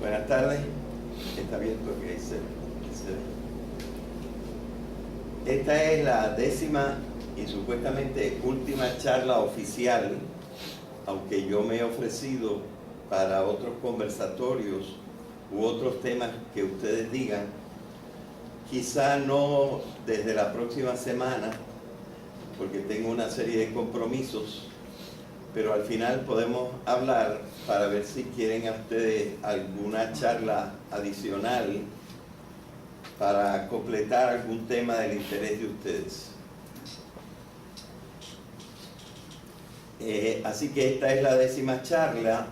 Buenas tardes. Está abierto que esta es la 10ª y supuestamente última charla oficial, aunque yo me he ofrecido para otros conversatorios u otros temas que ustedes digan, quizá no desde la próxima semana, porque tengo una serie de compromisos, pero al final podemos hablar para ver si quieren a ustedes alguna charla adicional para completar algún tema del interés de ustedes. Así que esta es la 10ª charla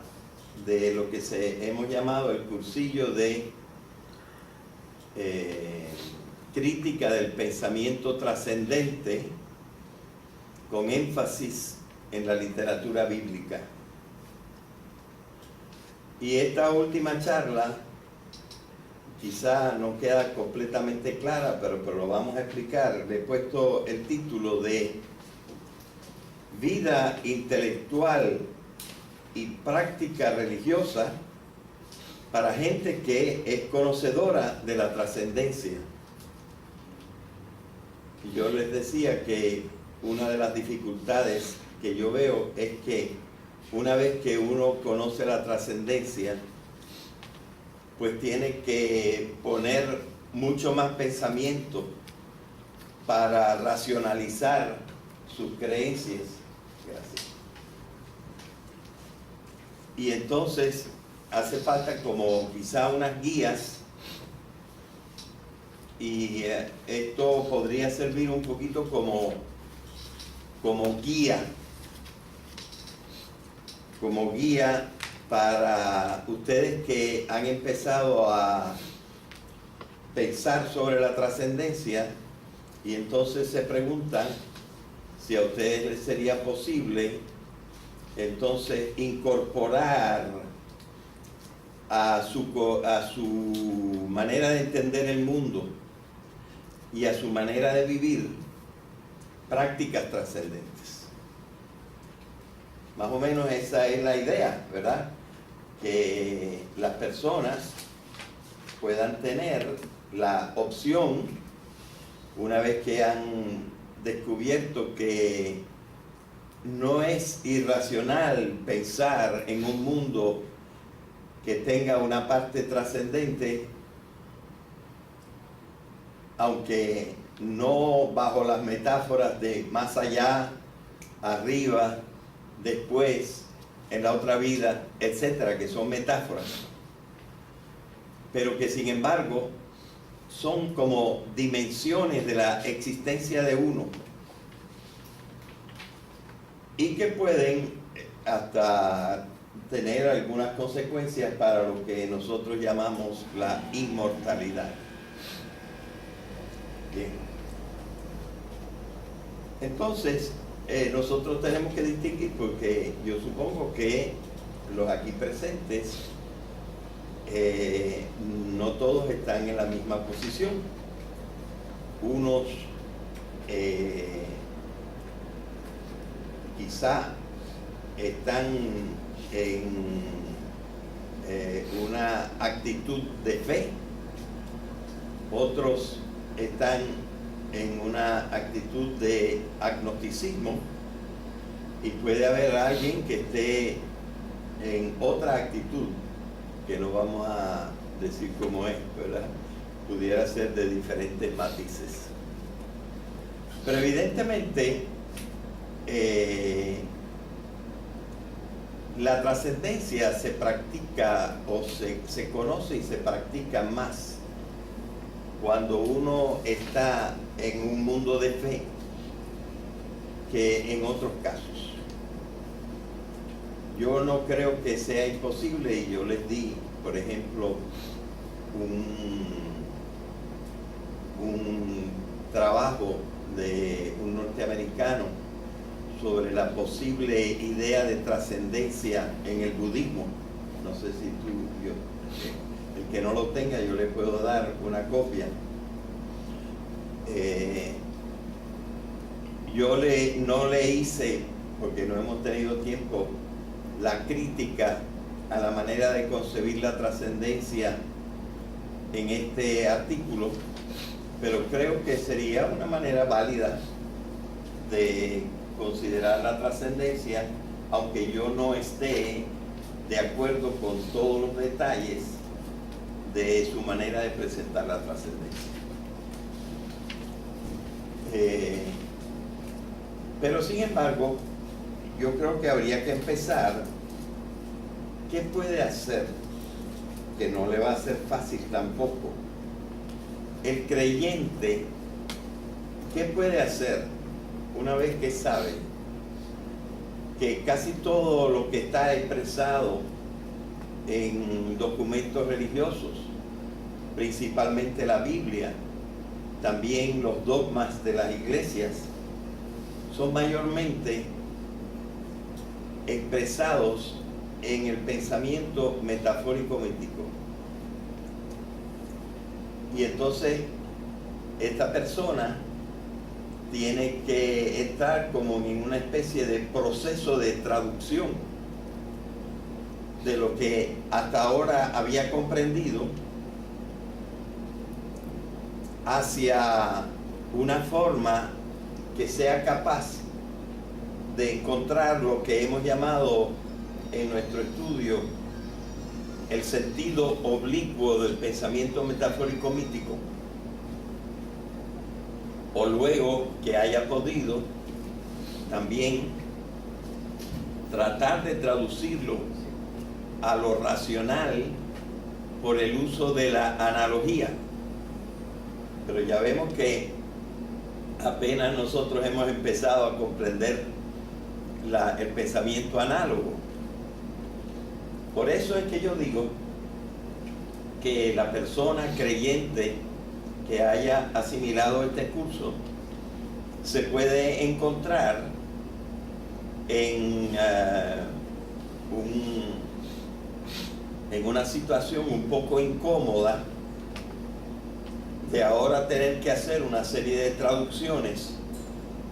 de lo que hemos llamado el cursillo de crítica del pensamiento trascendente, con énfasis en la literatura bíblica. Y esta última charla quizá no queda completamente clara, pero lo vamos a explicar. Le he puesto el título de Vida intelectual y práctica religiosa para gente que es conocedora de la trascendencia. Y yo les decía que una de las dificultades que yo veo es que una vez que uno conoce la trascendencia, pues tiene que poner mucho más pensamiento para racionalizar sus creencias. Gracias. Y entonces hace falta como quizá unas guías, y esto podría servir un poquito como guía para ustedes que han empezado a pensar sobre la trascendencia y entonces se preguntan si a ustedes les sería posible entonces incorporar a su manera de entender el mundo y a su manera de vivir prácticas trascendentes. Más o menos esa es la idea, ¿verdad? Que las personas puedan tener la opción, una vez que han descubierto que no es irracional pensar en un mundo que tenga una parte trascendente, aunque no bajo las metáforas de más allá, arriba, después, en la otra vida, etcétera, que son metáforas, pero que sin embargo son como dimensiones de la existencia de uno y que pueden hasta tener algunas consecuencias para lo que nosotros llamamos la inmortalidad. Bien. Entonces, nosotros tenemos que distinguir, porque yo supongo que los aquí presentes no todos están en la misma posición. Unos quizá están en una actitud de fe, otros están en una actitud de agnosticismo, y puede haber alguien que esté en otra actitud, que no vamos a decir cómo es, ¿verdad? Pudiera ser de diferentes matices. Pero evidentemente la trascendencia se practica o se conoce y se practica más cuando uno está en un mundo de fe que en otros casos. Yo no creo que sea imposible, y yo les di, por ejemplo, un trabajo de un norteamericano sobre la posible idea de trascendencia en el budismo. No sé si el que no lo tenga, yo le puedo dar una copia. Yo no le hice, porque no hemos tenido tiempo, la crítica a la manera de concebir la trascendencia en este artículo, pero creo que sería una manera válida de considerar la trascendencia, aunque yo no esté de acuerdo con todos los detalles de su manera de presentar la trascendencia. Pero sin embargo, yo creo que habría que empezar. ¿Qué puede hacer? Que no le va a ser fácil tampoco. El creyente, ¿qué puede hacer una vez que sabe que casi todo lo que está expresado en documentos religiosos, principalmente la Biblia, también los dogmas de las iglesias, son mayormente expresados en el pensamiento metafórico mítico? Y entonces esta persona tiene que estar como en una especie de proceso de traducción de lo que hasta ahora había comprendido hacia una forma que sea capaz de encontrar lo que hemos llamado en nuestro estudio el sentido oblicuo del pensamiento metafórico mítico, o luego que haya podido también tratar de traducirlo a lo racional por el uso de la analogía. Pero ya vemos que apenas nosotros hemos empezado a comprender el pensamiento análogo. Por eso es que yo digo que la persona creyente que haya asimilado este curso se puede encontrar en una situación un poco incómoda de ahora tener que hacer una serie de traducciones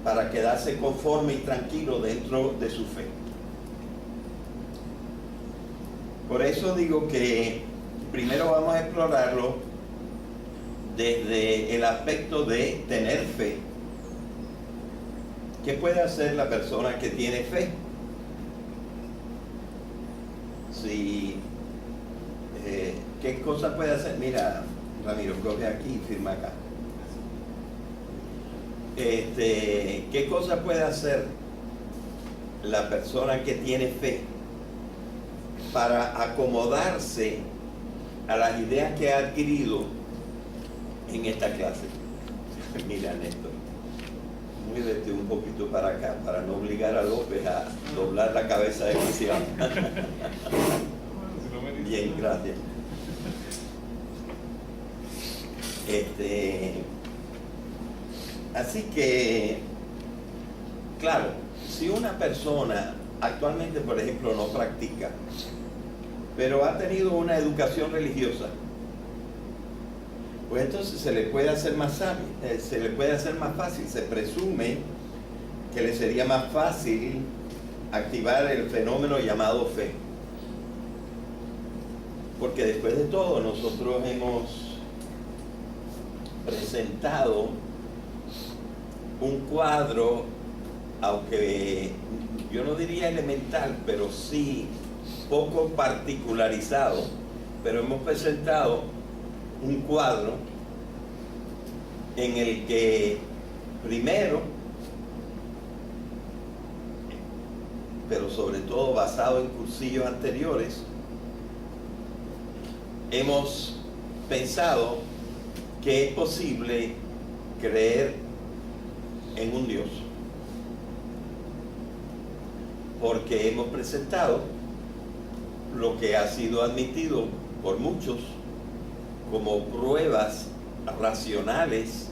para quedarse conforme y tranquilo dentro de su fe. Por eso digo que primero vamos a explorarlo desde el aspecto de tener fe. ¿Qué puede hacer la persona que tiene fe? ¿Qué cosa puede hacer? Mira, Ramiro, coge aquí y firma acá. ¿Qué cosa puede hacer la persona que tiene fe para acomodarse a las ideas que ha adquirido en esta clase? Mira, Néstor, muévete un poquito para acá para no obligar a López a doblar la cabeza demasiado. Bien, gracias. Así que, claro, si una persona actualmente, por ejemplo, no practica, pero ha tenido una educación religiosa, pues entonces se le puede hacer más fácil, se presume que le sería más fácil activar el fenómeno llamado fe. Porque después de todo nosotros hemos presentado un cuadro, aunque yo no diría elemental, pero sí poco particularizado, pero hemos presentado un cuadro en el que primero, pero sobre todo basado en cursillos anteriores, hemos pensado que es posible creer en un Dios, porque hemos presentado lo que ha sido admitido por muchos como pruebas racionales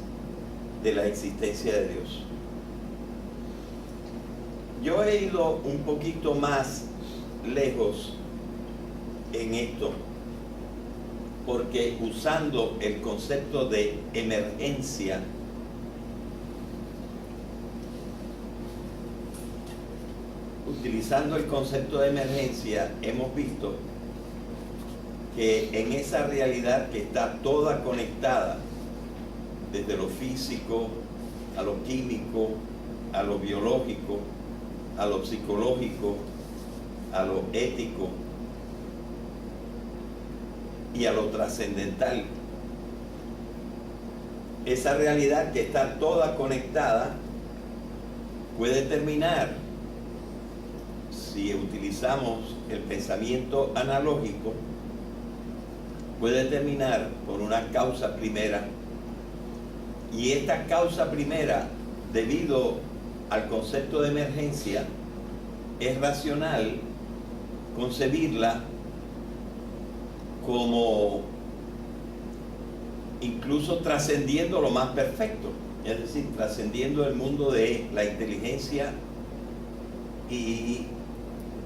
de la existencia de Dios. Yo he ido un poquito más lejos en esto, porque usando el concepto de emergencia, utilizando el concepto de emergencia, hemos visto que en esa realidad que está toda conectada, desde lo físico, a lo químico, a lo biológico, a lo psicológico, a lo ético y a lo trascendental. Esa realidad que está toda conectada puede terminar, si utilizamos el pensamiento analógico, puede terminar por una causa primera. Y esta causa primera, debido al concepto de emergencia, es racional concebirla como incluso trascendiendo lo más perfecto, es decir, trascendiendo el mundo de la inteligencia y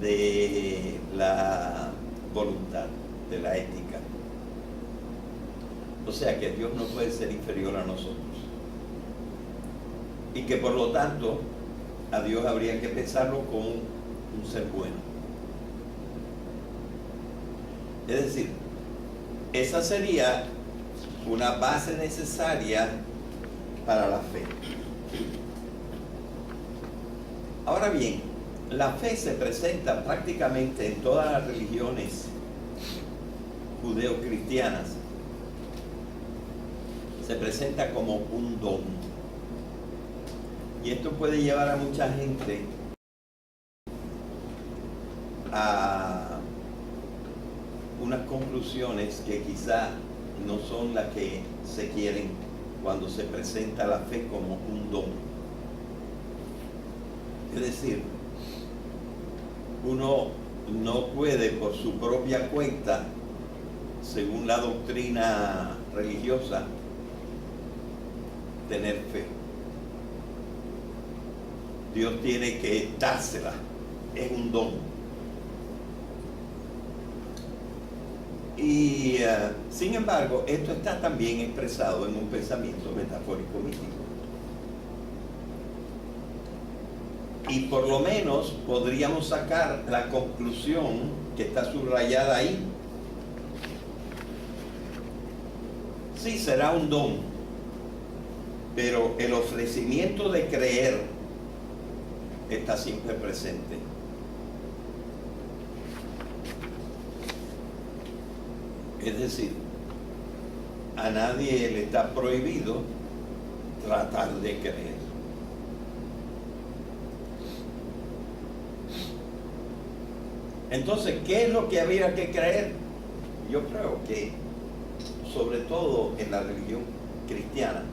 de la voluntad, de la ética. O sea que Dios no puede ser inferior a nosotros. Y que por lo tanto a Dios habría que pensarlo como un ser bueno. Es decir, esa sería una base necesaria para la fe. Ahora bien, la fe se presenta prácticamente en todas las religiones judeocristianas. Se presenta como un don. Y esto puede llevar a mucha gente a unas conclusiones que quizá no son las que se quieren cuando se presenta la fe como un don. Es decir, uno no puede por su propia cuenta, según la doctrina religiosa, tener fe. Dios tiene que dársela, es un don. Y sin embargo, esto está también expresado en un pensamiento metafórico místico. Y por lo menos podríamos sacar la conclusión que está subrayada ahí. Sí, será un don, pero el ofrecimiento de creer está siempre presente. Es decir, a nadie le está prohibido tratar de creer. Entonces, ¿qué es lo que habría que creer? Yo creo que, sobre todo en la religión cristiana,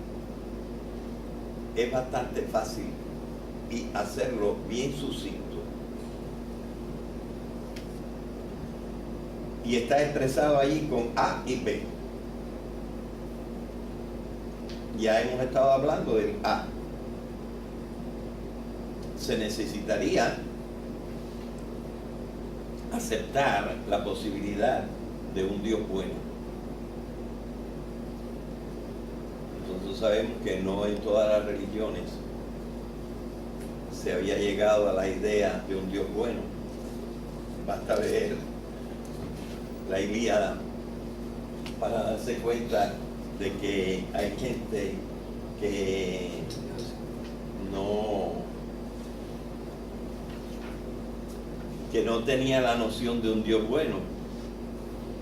es bastante fácil y hacerlo bien sucinto. Y está expresado allí con A y B. Ya hemos estado hablando del A. Se necesitaría aceptar la posibilidad de un Dios bueno. Nosotros sabemos que no en todas las religiones se había llegado a la idea de un Dios bueno. Basta ver la Ilíada para darse cuenta de que hay gente que no tenía la noción de un Dios bueno,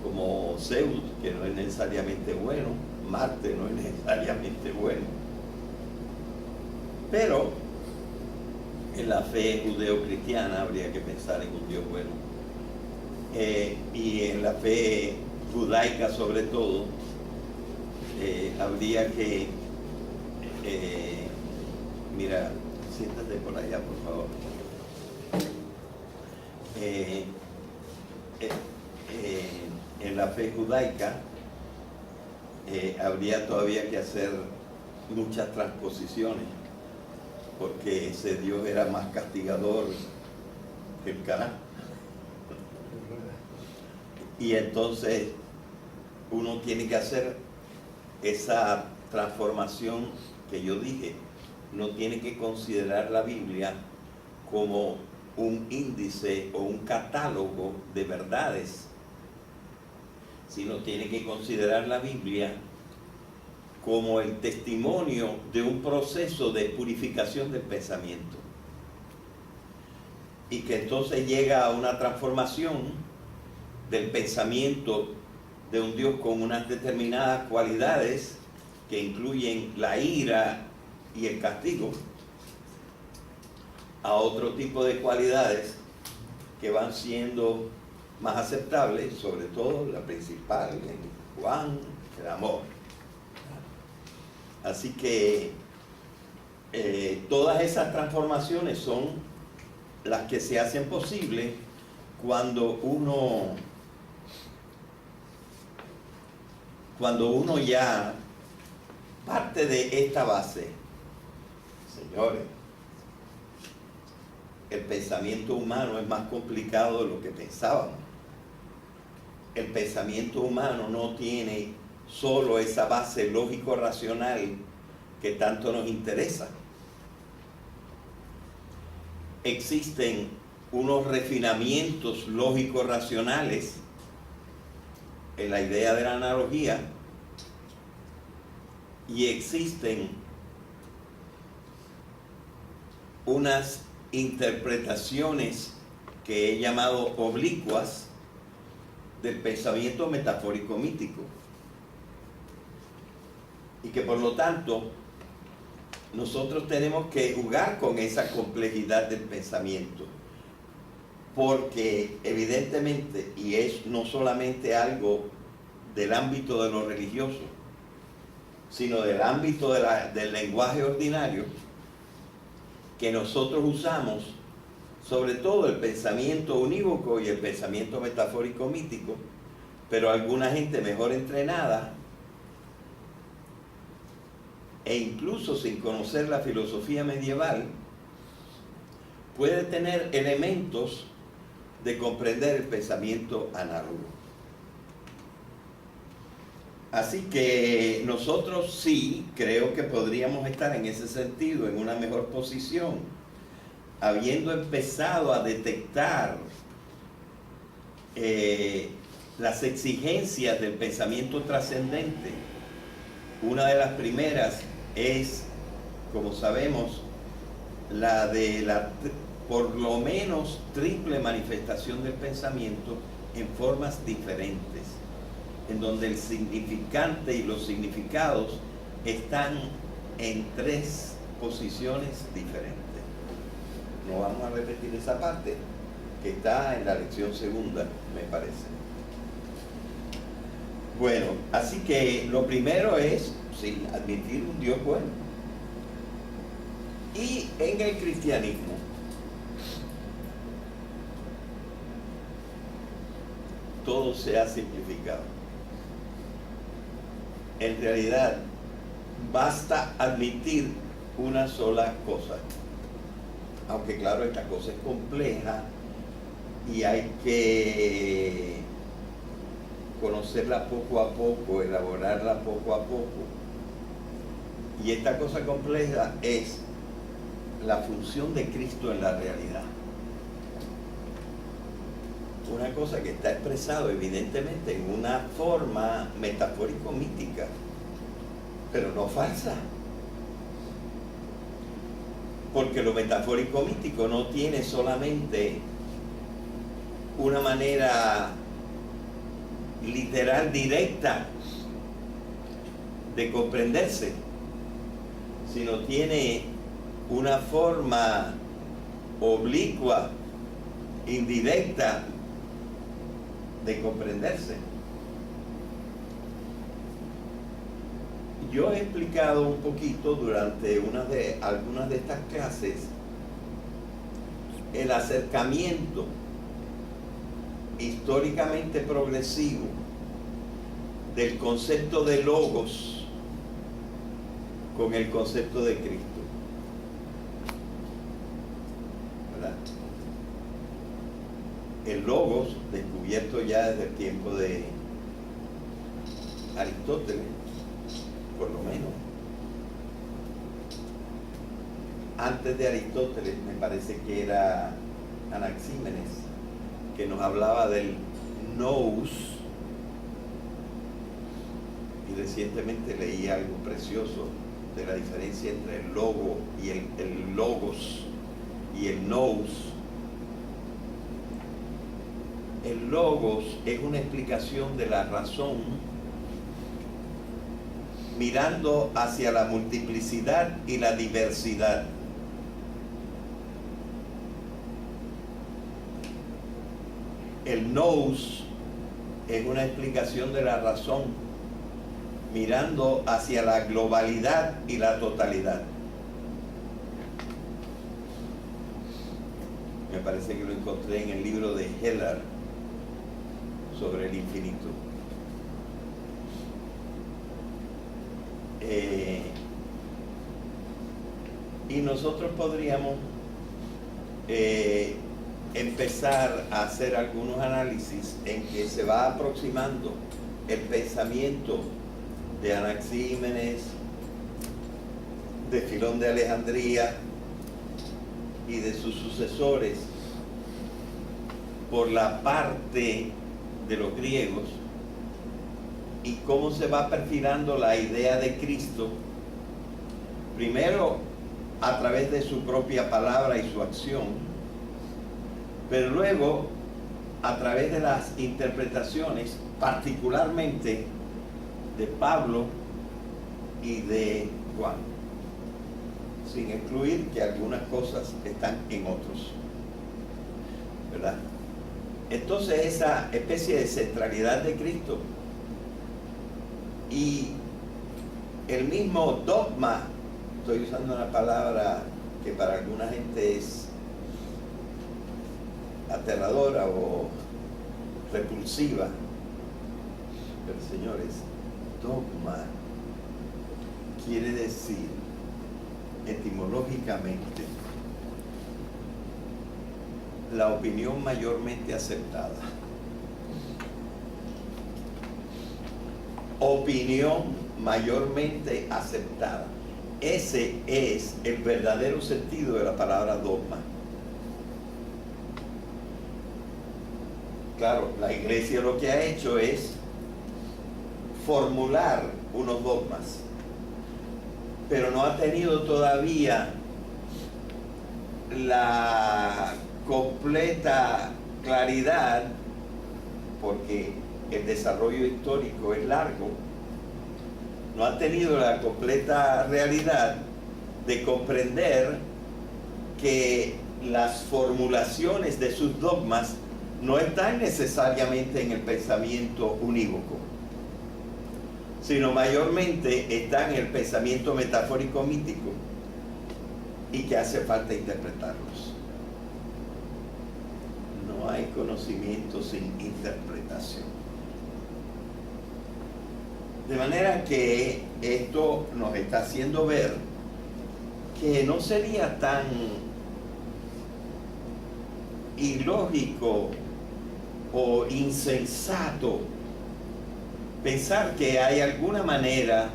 como Zeus, que no es necesariamente bueno, Marte no es necesariamente bueno. Pero en la fe judeocristiana habría que pensar en un Dios bueno. Y en la fe judaica sobre todo, habría que, mira, siéntate por allá por favor. En la fe judaica habría todavía que hacer muchas transposiciones, porque ese Dios era más castigador que el carajo. Y entonces uno tiene que hacer esa transformación que yo dije. No tiene que considerar la Biblia como un índice o un catálogo de verdades, sino tiene que considerar la Biblia como el testimonio de un proceso de purificación del pensamiento. Y que entonces llega a una transformación del pensamiento de un Dios con unas determinadas cualidades que incluyen la ira y el castigo, a otro tipo de cualidades que van siendo más aceptables, sobre todo la principal en Juan, el amor. Así que todas esas transformaciones son las que se hacen posibles cuando uno ya parte de esta base. Señores, el pensamiento humano es más complicado de lo que pensábamos. El pensamiento humano no tiene solo esa base lógico-racional que tanto nos interesa. Existen unos refinamientos lógico-racionales en la idea de la analogía y existen unas interpretaciones que he llamado oblicuas del pensamiento metafórico mítico, y que por lo tanto nosotros tenemos que jugar con esa complejidad del pensamiento, porque evidentemente, y es no solamente algo del ámbito de lo religioso, sino del ámbito del lenguaje ordinario, que nosotros usamos, sobre todo el pensamiento unívoco y el pensamiento metafórico mítico, pero alguna gente mejor entrenada, e incluso sin conocer la filosofía medieval, puede tener elementos de comprender el pensamiento análogo. Así que nosotros sí creo que podríamos estar en ese sentido en una mejor posición, habiendo empezado a detectar las exigencias del pensamiento trascendente. Una de las primeras es, como sabemos, la de la por lo menos triple manifestación del pensamiento en formas diferentes, en donde el significante y los significados están en tres posiciones diferentes. No vamos a repetir esa parte, que está en la lección segunda, me parece. Bueno, así que lo primero es, sí, admitir un Dios bueno. Y en el cristianismo, todo se ha simplificado. En realidad, basta admitir una sola cosa. Aunque claro, esta cosa es compleja y hay que conocerla poco a poco, elaborarla poco a poco. Y esta cosa compleja es la función de Cristo en la realidad. Una cosa que está expresado evidentemente en una forma metafórico-mítica, pero no falsa. Porque lo metafórico-mítico no tiene solamente una manera literal directa de comprenderse, sino tiene una forma oblicua, indirecta de comprenderse. Yo he explicado un poquito durante algunas de estas clases el acercamiento históricamente progresivo del concepto de logos con el concepto de Cristo. ¿Verdad? El logos, descubierto ya desde el tiempo de Aristóteles, por lo menos. Antes de Aristóteles, me parece que era Anaxímenes, que nos hablaba del nous Y recientemente leí algo precioso de la diferencia entre el logo y el logos y el nous. El logos es una explicación de la razón mirando hacia la multiplicidad y la diversidad. El nous es una explicación de la razón mirando hacia la globalidad y la totalidad. Me parece que lo encontré en el libro de Heller sobre el infinito. Y nosotros podríamos empezar a hacer algunos análisis en que se va aproximando el pensamiento de Anaxímenes, de Filón de Alejandría y de sus sucesores por la parte de los griegos, y cómo se va perfilando la idea de Cristo, primero a través de su propia palabra y su acción, pero luego a través de las interpretaciones, particularmente de Pablo y de Juan, sin excluir que algunas cosas están en otros, ¿verdad? Entonces esa especie de centralidad de Cristo y el mismo dogma, estoy usando una palabra que para alguna gente es aterradora o repulsiva, pero señores, dogma quiere decir etimológicamente la opinión mayormente aceptada. Opinión mayormente aceptada. Ese es el verdadero sentido de la palabra dogma. Claro, la iglesia lo que ha hecho es formular unos dogmas, pero no ha tenido todavía la completa claridad, porque el desarrollo histórico es largo, no ha tenido la completa realidad de comprender que las formulaciones de sus dogmas no están necesariamente en el pensamiento unívoco, sino mayormente están en el pensamiento metafórico mítico, y que hace falta interpretarlos. No hay conocimiento sin interpretación. De manera que esto nos está haciendo ver que no sería tan ilógico o insensato pensar que hay alguna manera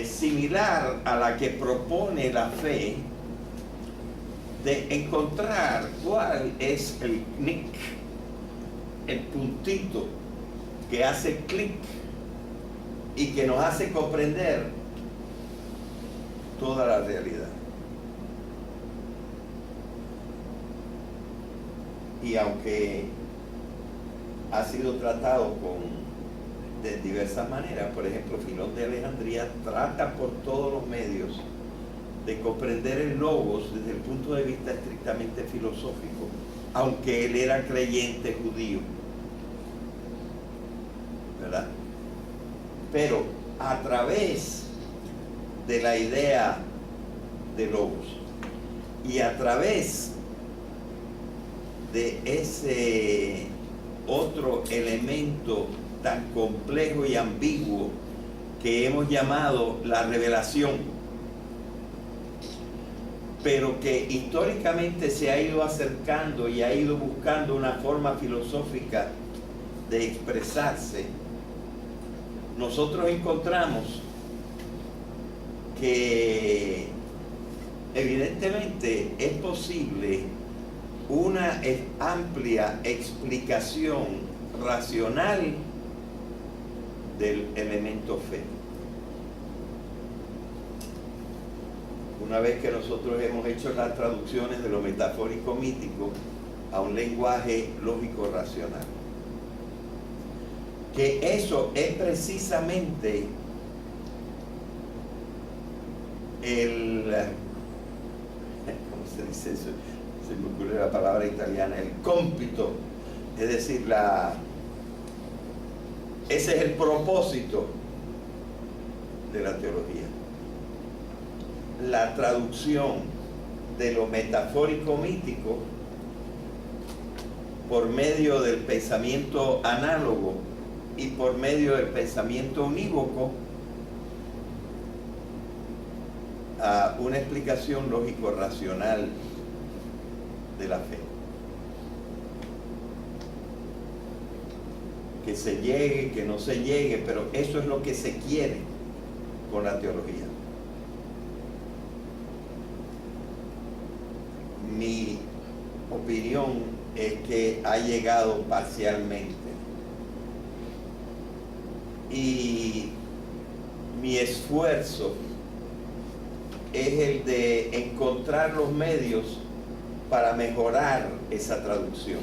similar a la que propone la fe de encontrar cuál es el knick, el puntito que hace clic y que nos hace comprender toda la realidad. Y aunque ha sido tratado de diversas maneras, por ejemplo, Filón de Alejandría trata por todos los medios de comprender el logos desde el punto de vista estrictamente filosófico, aunque él era creyente judío, ¿verdad? Pero a través de la idea de logos y a través de ese otro elemento tan complejo y ambiguo que hemos llamado la revelación, pero que históricamente se ha ido acercando y ha ido buscando una forma filosófica de expresarse, nosotros encontramos que evidentemente es posible una amplia explicación racional del elemento fe. Una vez que nosotros hemos hecho las traducciones de lo metafórico mítico a un lenguaje lógico racional, que eso es precisamente ¿cómo se dice eso? Se me ocurre la palabra italiana, el cómpito, es decir, ese es el propósito de la teología. La traducción de lo metafórico mítico por medio del pensamiento análogo y por medio del pensamiento unívoco a una explicación lógico-racional de la fe. Que se llegue, que no se llegue, pero eso es lo que se quiere con la teología. Mi opinión es que ha llegado parcialmente. Y mi esfuerzo es el de encontrar los medios para mejorar esa traducción.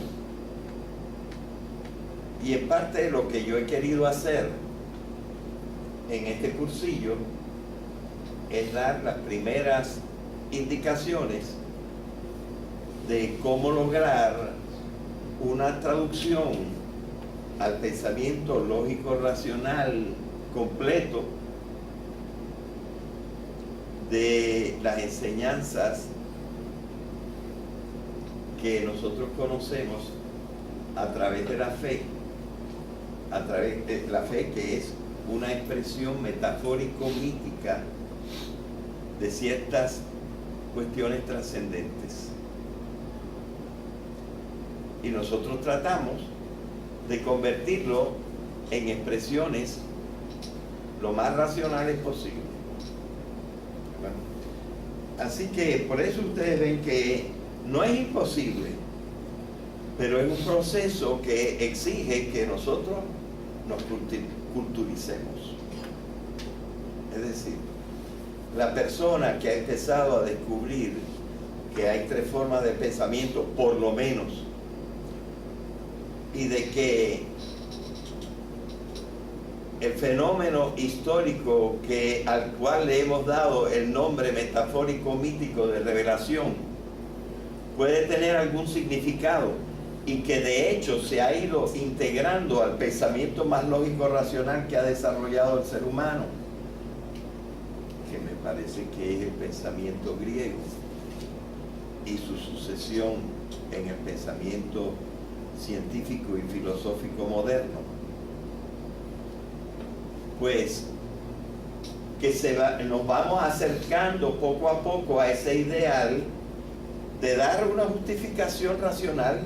Y en parte lo que yo he querido hacer en este cursillo es dar las primeras indicaciones de cómo lograr una traducción al pensamiento lógico-racional completo de las enseñanzas que nosotros conocemos a través de la fe, a través de la fe, que es una expresión metafórico-mítica de ciertas cuestiones trascendentes. Y nosotros tratamos de convertirlo en expresiones lo más racionales posible. Bueno, así que por eso ustedes ven que no es imposible, pero es un proceso que exige que nosotros nos culturicemos. Es decir, la persona que ha empezado a descubrir que hay tres formas de pensamiento, por lo menos, y de que el fenómeno histórico al cual le hemos dado el nombre metafórico mítico de revelación puede tener algún significado, y que de hecho se ha ido integrando al pensamiento más lógico racional que ha desarrollado el ser humano, que me parece que es el pensamiento griego y su sucesión en el pensamiento científico y filosófico moderno. Pues que nos vamos acercando poco a poco a ese ideal de dar una justificación racional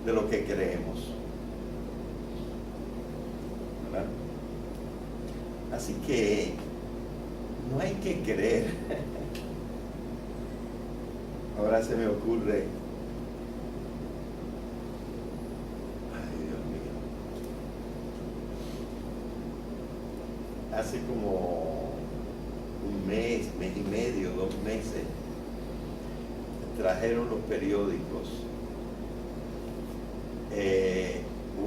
de lo que creemos. ¿Verdad? Así que no hay que creer. Ahora se me ocurre, hace como un mes, mes y medio, 2 meses, trajeron los periódicos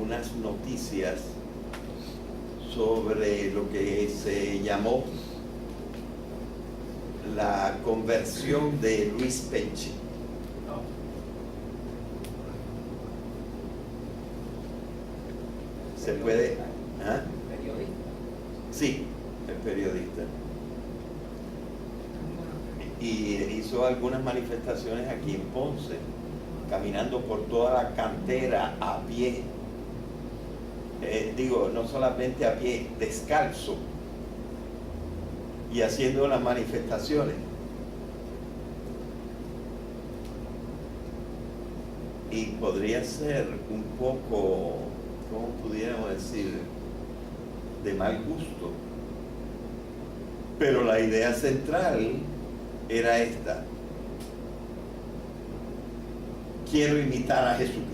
unas noticias sobre lo que se llamó la conversión de Luis Penchi. ¿Se puede? ¿Ah? Sí, el periodista. Y hizo algunas manifestaciones aquí en Ponce, caminando por toda la cantera a pie. No solamente a pie, descalzo, y haciendo las manifestaciones. Y podría ser un poco, ¿cómo pudiéramos decir?, de mal gusto, pero la idea central era esta: quiero imitar a Jesucristo.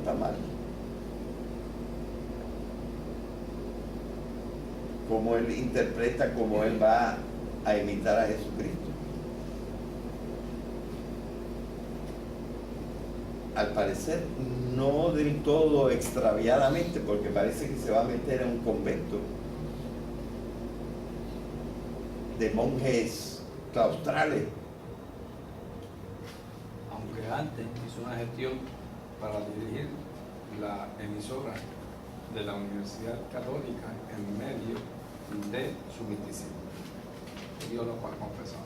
está mal. Cómo él interpreta, cómo él va a imitar a Jesucristo. Al parecer, no del todo extraviadamente, porque parece que se va a meter en un convento de monjes claustrales. Aunque antes hizo una gestión para dirigir la emisora de la Universidad Católica en medio de su misticismo. Dios lo va a confesar.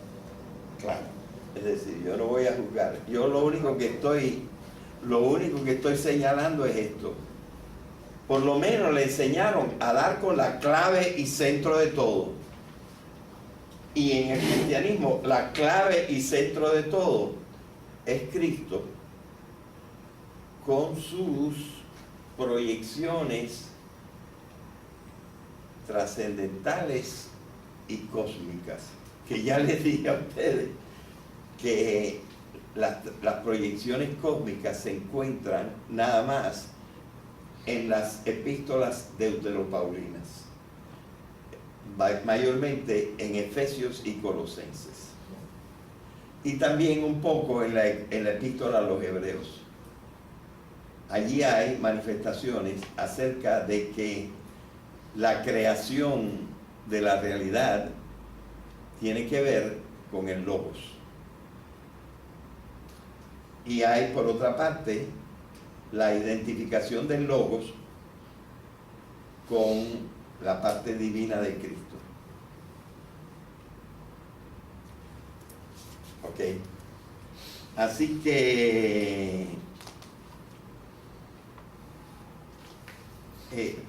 Claro. Es decir, yo no voy a juzgar. Yo lo único que estoy señalando es esto. Por lo menos le enseñaron a dar con la clave y centro de todo. Y en el cristianismo, la clave y centro de todo es Cristo con sus proyecciones trascendentales y cósmicas, que ya les dije a ustedes que las proyecciones cósmicas se encuentran nada más en las epístolas deuteropaulinas, mayormente en Efesios y Colosenses, y también un poco en la epístola a los Hebreos. Allí hay manifestaciones acerca de que la creación de la realidad tiene que ver con el Logos. Y hay, por otra parte, la identificación del Logos con la parte divina de Cristo. ¿Ok? Así que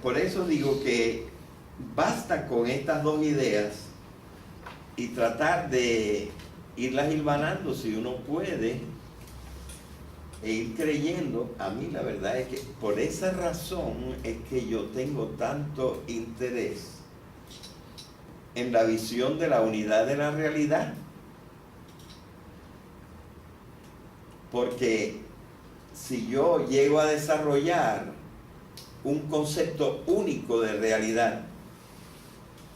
por eso digo que basta con estas dos ideas y tratar de irlas hilvanando si uno puede e ir creyendo. A mí la verdad es que por esa razón es que yo tengo tanto interés en la visión de la unidad de la realidad, porque si yo llego a desarrollar un concepto único de realidad,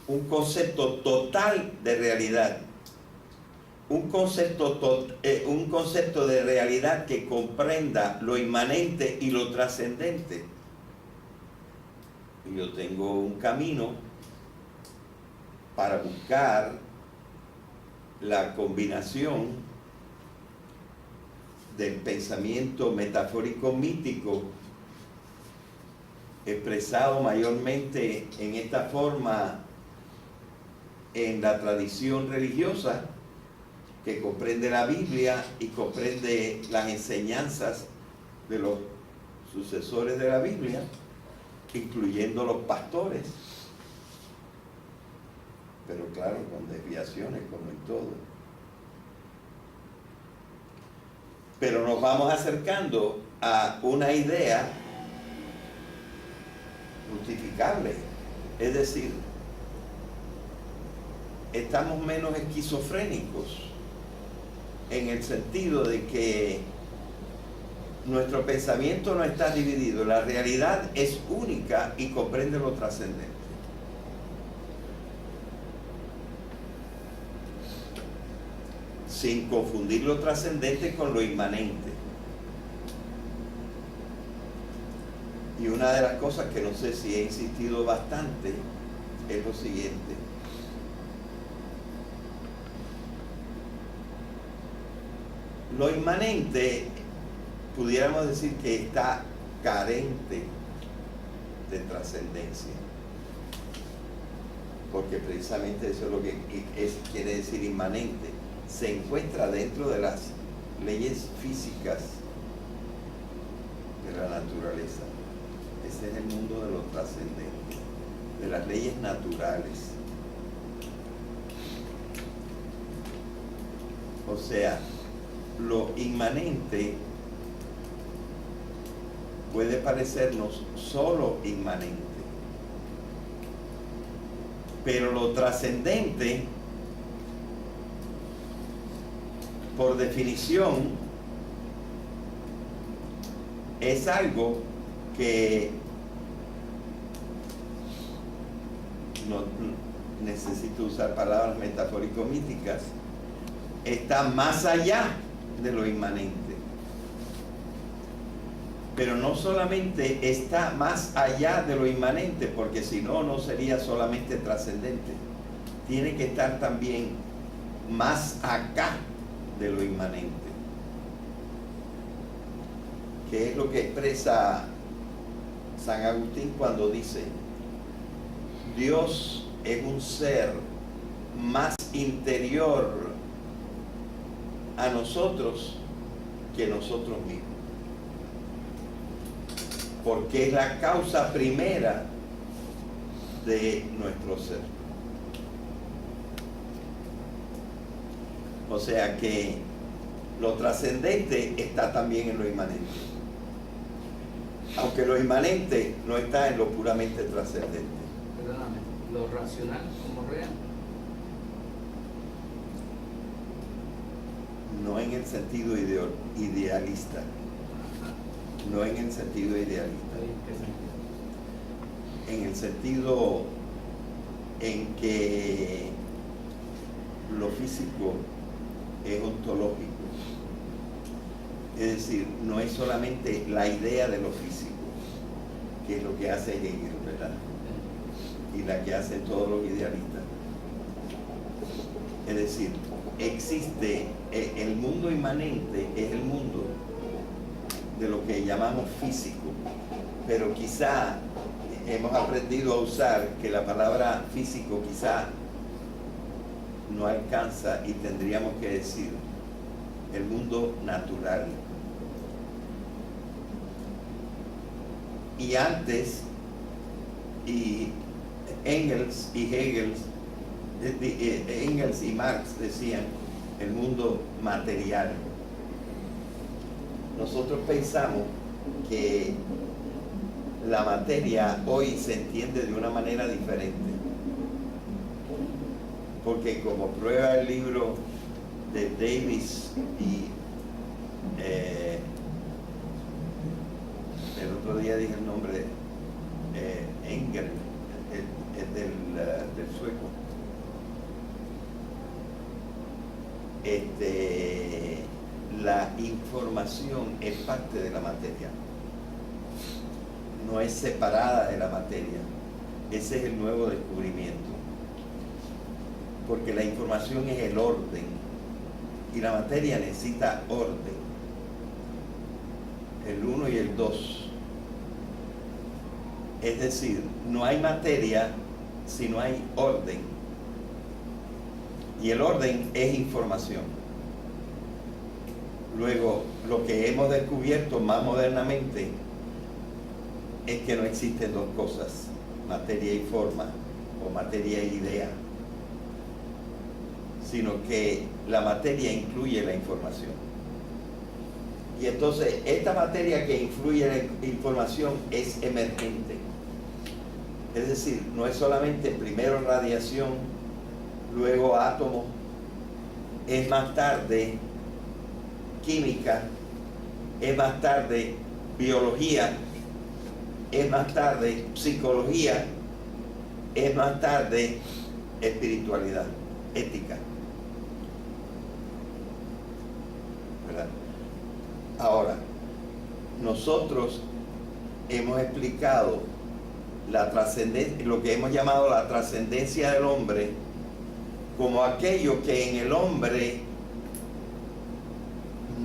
un concepto total de realidad, un concepto de realidad que comprenda lo inmanente y lo trascendente. Yo tengo un camino para buscar la combinación del pensamiento metafórico mítico expresado mayormente en esta forma en la tradición religiosa, que comprende la Biblia y comprende las enseñanzas de los sucesores de la Biblia, incluyendo los pastores, pero claro, con desviaciones como en todo. Pero nos vamos acercando a una idea justificable, es decir, estamos menos esquizofrénicos en el sentido de que nuestro pensamiento no está dividido, la realidad es única y comprende lo trascendente. Sin confundir lo trascendente con lo inmanente. Y una de las cosas que no sé si he insistido bastante es lo siguiente. Lo inmanente, pudiéramos decir que está carente de trascendencia, porque precisamente eso es lo que quiere decir inmanente. Se encuentra dentro de las leyes físicas de la naturaleza. Ese es el mundo de lo trascendente, de las leyes naturales. O sea, lo inmanente puede parecernos solo inmanente, pero lo trascendente, por definición, es algo que no necesito usar palabras metafórico-míticas, está más allá de lo inmanente. Pero no solamente está más allá de lo inmanente, porque si no, no sería solamente trascendente. Tiene que estar también más acá de lo inmanente. Que es lo que expresa San Agustín cuando dice: Dios es un ser más interior a nosotros que nosotros mismos, porque es la causa primera de nuestro ser. O sea que lo trascendente está también en lo inmanente, aunque lo inmanente no está en lo puramente trascendente. Perdóname, lo racional como real. No en el sentido idealista. No en el sentido idealista. En el sentido en que lo físico es ontológico. Es decir, no es solamente la idea de lo físico, que es lo que hace Hegel, ¿verdad? Y la que hacen todos los idealistas. Es decir, existe el mundo inmanente, es el mundo de lo que llamamos físico, pero quizá hemos aprendido a usar que la palabra físico quizá no alcanza y tendríamos que decir el mundo natural. Y antes, y Engels y Marx decían el mundo material. Nosotros pensamos que la materia hoy se entiende de una manera diferente, porque como prueba el libro de Davis y el otro día dije el nombre, Engel, es del sueco. La información es parte de la materia, no es separada de la materia. Ese es el nuevo descubrimiento, porque la información es el orden y la materia necesita orden, el 1 y el 2. Es decir, no hay materia si no hay orden, y el orden es información. Luego, lo que hemos descubierto más modernamente es que no existen dos cosas, materia y forma, o materia y idea, sino que la materia incluye la información. Y entonces, esta materia que influye la información es emergente. Es decir, no es solamente primero radiación, luego átomo, es más tarde química, es más tarde biología, es más tarde psicología, es más tarde espiritualidad, ética. ¿Verdad? Ahora, nosotros hemos explicado la trascendencia, lo que hemos llamado la trascendencia del hombre, como aquello que en el hombre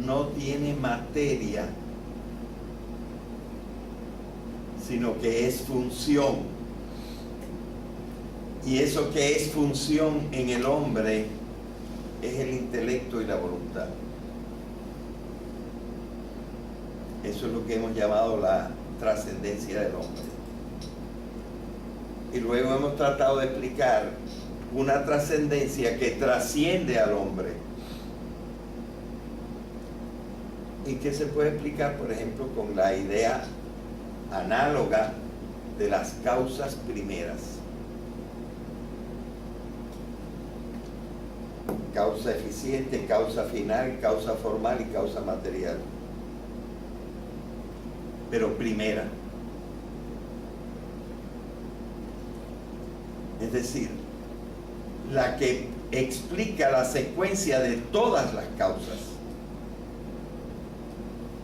no tiene materia, sino que es función. Y eso que es función en el hombre es el intelecto y la voluntad. Eso es lo que hemos llamado la trascendencia del hombre. Y luego hemos tratado de explicar una trascendencia que trasciende al hombre. ¿Y qué se puede explicar, por ejemplo, con la idea análoga de las causas primeras? Causa eficiente, causa final, causa formal y causa material. Pero primera. es decir, la que explica la secuencia de todas las causas,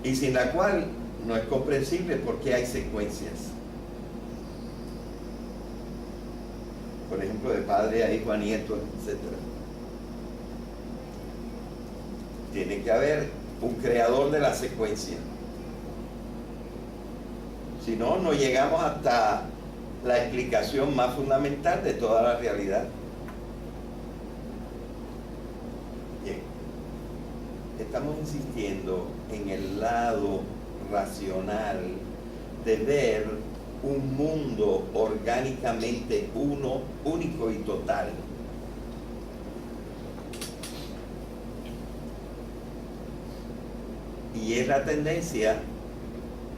y sin la cual no es comprensible por qué hay secuencias. Por ejemplo, de padre a hijo, a nieto, etc. Tiene que haber un creador de la secuencia. Si no, no llegamos hasta la explicación más fundamental de toda la realidad. Bien, estamos insistiendo en el lado racional de ver un mundo orgánicamente uno, único y total. Y es la tendencia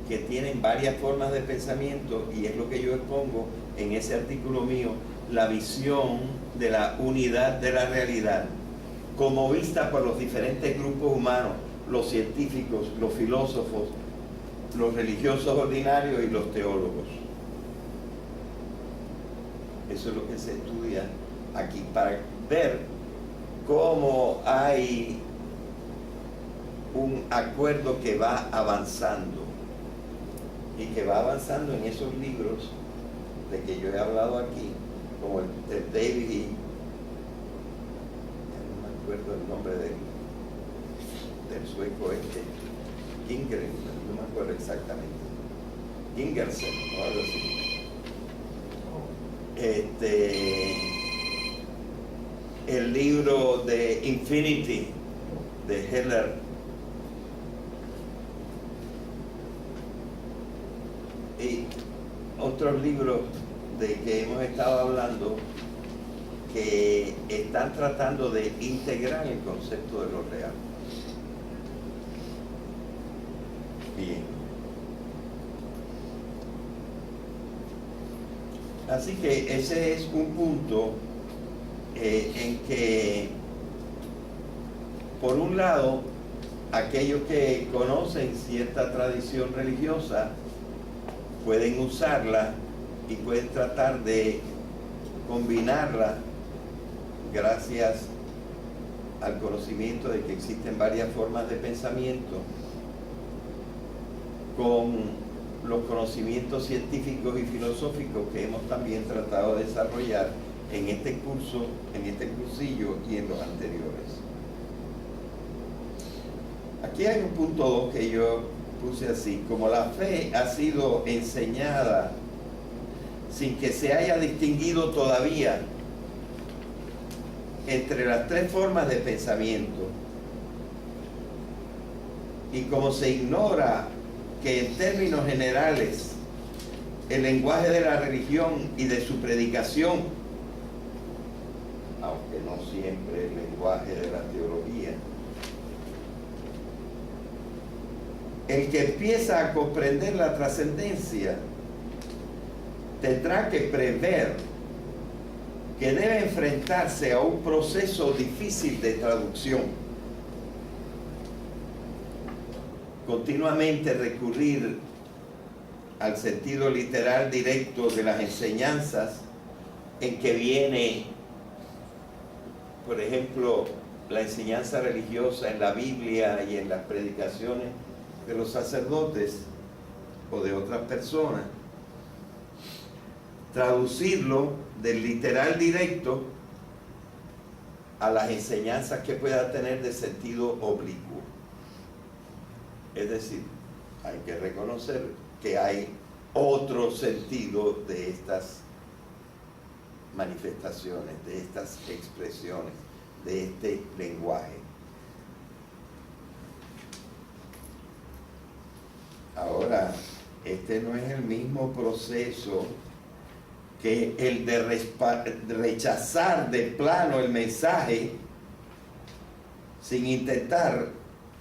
que tienen varias formas de pensamiento, y es lo que yo expongo en ese artículo mío, la visión de la unidad de la realidad, como vista por los diferentes grupos humanos, los científicos, los filósofos, los religiosos ordinarios y los teólogos. Eso es lo que se estudia aquí, para ver cómo hay un acuerdo que va avanzando, y que va avanzando en esos libros de que yo he hablado aquí, como el de David y no me acuerdo el nombre del sueco Ginger, no me acuerdo exactamente, Gingersen o algo así. El libro de Infinity de Heller, y otros libros de que hemos estado hablando que están tratando de integrar el concepto de lo real. Bien. Así que ese es un punto en que, por un lado, aquellos que conocen cierta tradición religiosa pueden usarla y pueden tratar de combinarla gracias al conocimiento de que existen varias formas de pensamiento con los conocimientos científicos y filosóficos que hemos también tratado de desarrollar en este curso, en este cursillo y en los anteriores. Aquí hay un punto 2 que yo puse así: como la fe ha sido enseñada sin que se haya distinguido todavía entre las tres formas de pensamiento, y como se ignora que en términos generales el lenguaje de la religión y de su predicación, aunque no siempre el lenguaje de la teología, el que empieza a comprender la trascendencia tendrá que prever que debe enfrentarse a un proceso difícil de traducción, continuamente recurrir al sentido literal directo de las enseñanzas, en que viene, por ejemplo, la enseñanza religiosa en la Biblia y en las predicaciones de los sacerdotes o de otras personas, traducirlo del literal directo a las enseñanzas que pueda tener de sentido oblicuo. Es decir, hay que reconocer que hay otro sentido de estas manifestaciones, de estas expresiones, de este lenguaje. Ahora, este no es el mismo proceso que el de rechazar de plano el mensaje sin intentar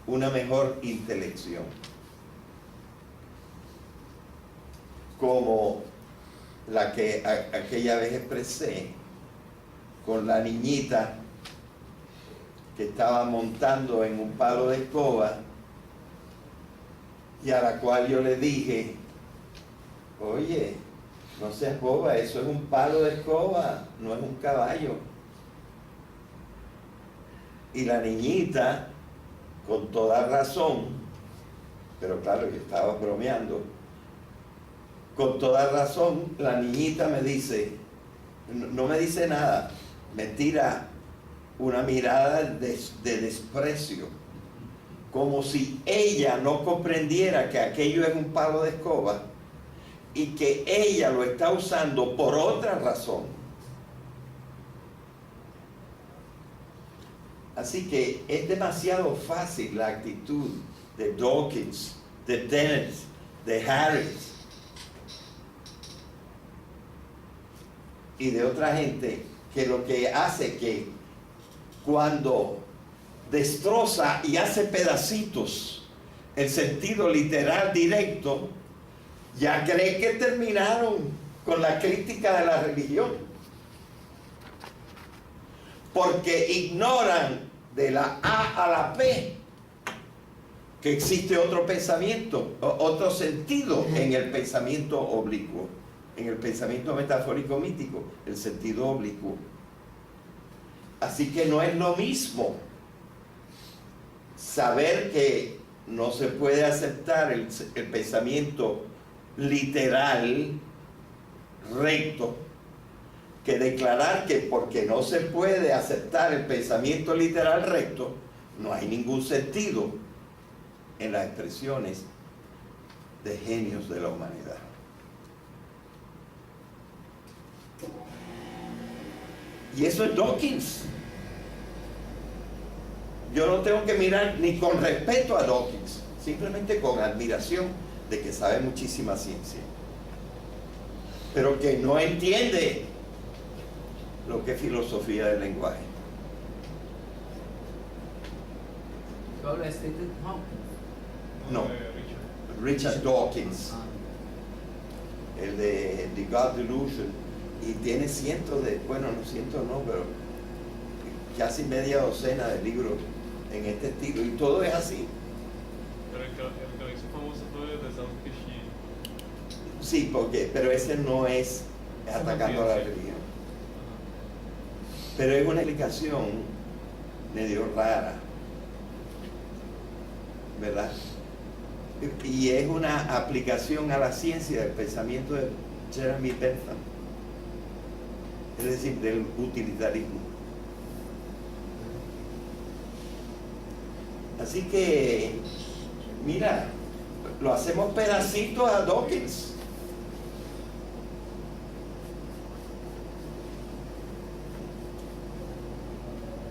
una mejor intelección, como la que aquella vez expresé con la niñita que estaba montando en un palo de escoba y a la cual yo le dije: oye, No seas boba, eso es un palo de escoba, no es un caballo. Y la niñita, con toda razón, pero claro, yo estaba bromeando, con toda razón, la niñita me dice, no me dice nada, me tira una mirada de desprecio, como si ella no comprendiera que aquello es un palo de escoba y que ella lo está usando por otra razón. Así que es demasiado fácil la actitud de Dawkins, de Dennett, de Harris y de otra gente, que lo que hace que cuando destroza y hace pedacitos el sentido literal directo, ya cree que terminaron con la crítica de la religión, porque ignoran de la A a la P que existe otro pensamiento, otro sentido en el pensamiento oblicuo, en el pensamiento metafórico mítico, el sentido oblicuo. Así que no es lo mismo saber que no se puede aceptar el pensamiento literal, recto, que declarar que porque no se puede aceptar el pensamiento literal recto, no hay ningún sentido en las expresiones de genios de la humanidad. Y eso es Dawkins. Yo no tengo que mirar ni con respeto a Dawkins, simplemente con admiración de que sabe muchísima ciencia, pero que no entiende lo que es filosofía del lenguaje. ¿Tú hablas de Stephen Hawking? No, Richard Dawkins, el de The God Delusion, y tiene cientos de, bueno, no cientos no, pero casi media docena de libros en este estilo, y todo es así. Pero el que hizo famoso fue The Sound Machine. Sí, pero ese no es atacando a la religión. Pero es una explicación medio rara, ¿verdad? Y es una aplicación a la ciencia del pensamiento de Jeremy Bentham, es decir, del utilitarismo. Así que, mira, lo hacemos pedacitos a Dawkins.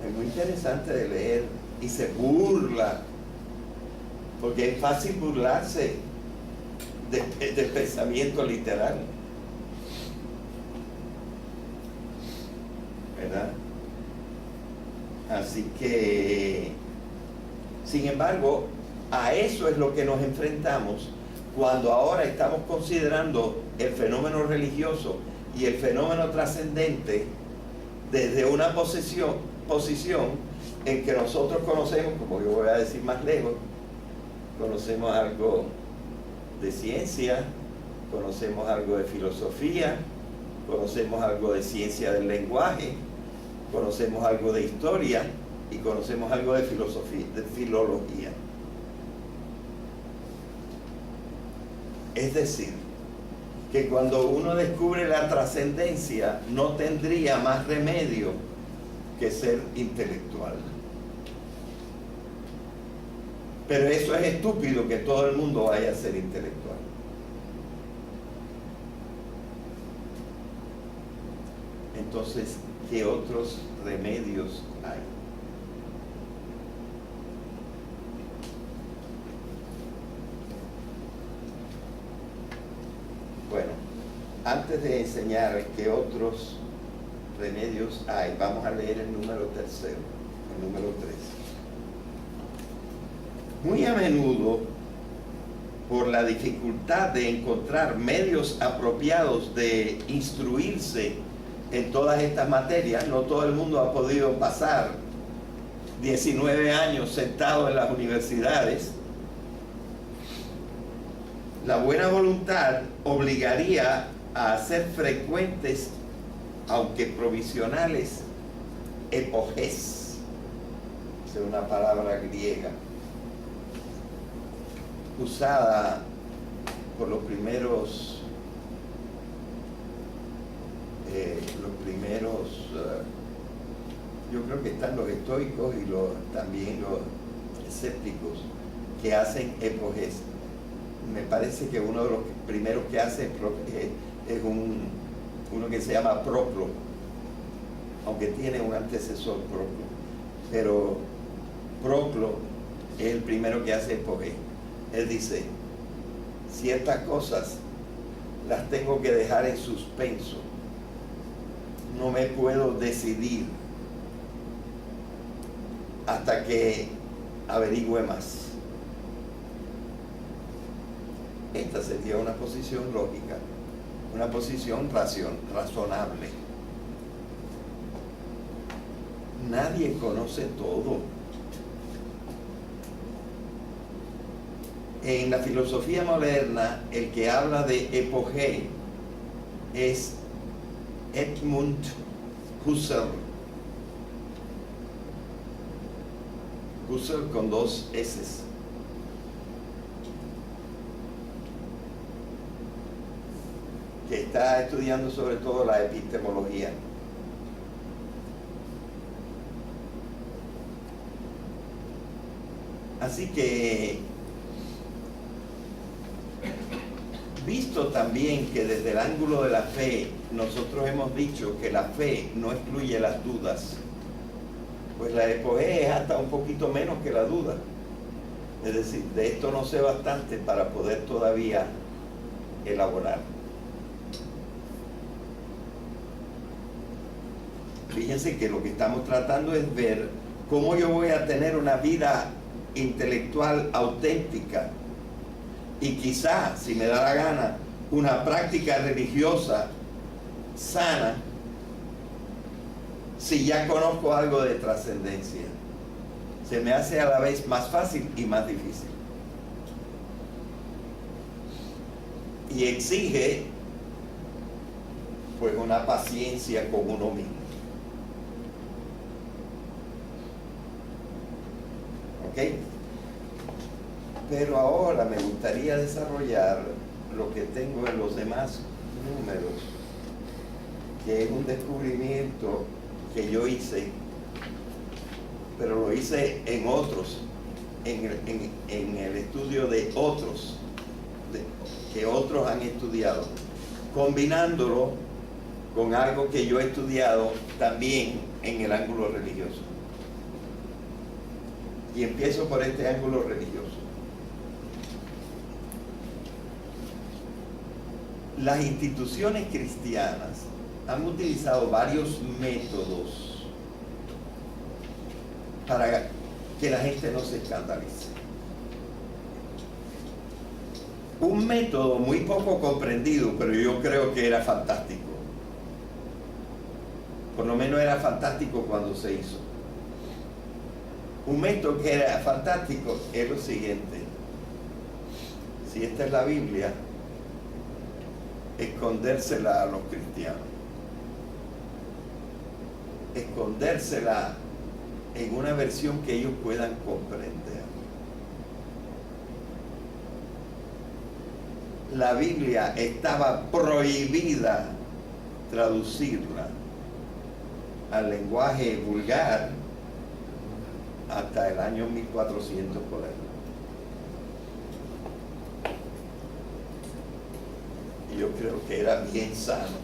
Es muy interesante de leer y se burla, porque es fácil burlarse del pensamiento literal, ¿verdad? Así que, sin embargo, a eso es lo que nos enfrentamos cuando ahora estamos considerando el fenómeno religioso y el fenómeno trascendente desde una posición en que nosotros conocemos, como yo voy a decir más lejos, conocemos algo de ciencia, conocemos algo de filosofía, conocemos algo de ciencia del lenguaje, conocemos algo de historia y conocemos algo de filosofía, de filología. Es decir, que cuando uno descubre la trascendencia, no tendría más remedio que ser intelectual. Pero eso es estúpido, que todo el mundo vaya a ser intelectual. Entonces, ¿qué otros remedios hay? Bueno, antes de enseñar qué otros remedios hay, vamos a leer el número tercero, el número 3. Muy a menudo, por la dificultad de encontrar medios apropiados de instruirse en todas estas materias, no todo el mundo ha podido pasar 19 años sentado en las universidades. La buena voluntad obligaría a hacer frecuentes, aunque provisionales, epoges. Es una palabra griega usada por los primeros yo creo que están los estoicos y también los escépticos que hacen epoges. Me parece que uno de los primeros que hace es uno que se llama Proclo, aunque tiene un antecesor Proclo, pero Proclo es el primero que hace epoge. Él dice, ciertas cosas las tengo que dejar en suspenso, no me puedo decidir hasta que averigüe más. Esta sería una posición lógica, una posición razonable. Nadie conoce todo. En la filosofía moderna, el que habla de epoge es Edmund Husserl. Husserl con 2 S. Que está estudiando sobre todo la epistemología. Así que, visto también que desde el ángulo de la fe, nosotros hemos dicho que la fe no excluye las dudas, pues la epoge es hasta un poquito menos que la duda. Es decir, de esto no sé bastante para poder todavía elaborar. Fíjense que lo que estamos tratando es ver cómo yo voy a tener una vida intelectual auténtica y quizá, si me da la gana, una práctica religiosa sana, si ya conozco algo de trascendencia. Se me hace a la vez más fácil y más difícil. Y exige pues una paciencia con uno mismo. ¿Ok? Pero ahora me gustaría desarrollar lo que tengo en los demás números, que es un descubrimiento que yo hice, pero lo hice en otros, en el estudio de otros, que otros han estudiado, combinándolo con algo que yo he estudiado también en el ángulo religioso. Y empiezo por este ángulo religioso. Las instituciones cristianas han utilizado varios métodos para que la gente no se escandalice. Un método muy poco comprendido, pero yo creo que era fantástico. Por lo menos era fantástico cuando se hizo. Un método que era fantástico es lo siguiente. Si esta es la Biblia, escondérsela a los cristianos. Escondérsela en una versión que ellos puedan comprender. La Biblia estaba prohibida traducirla al lenguaje vulgar hasta el año 1400 por ahí. Y yo creo que era bien sano,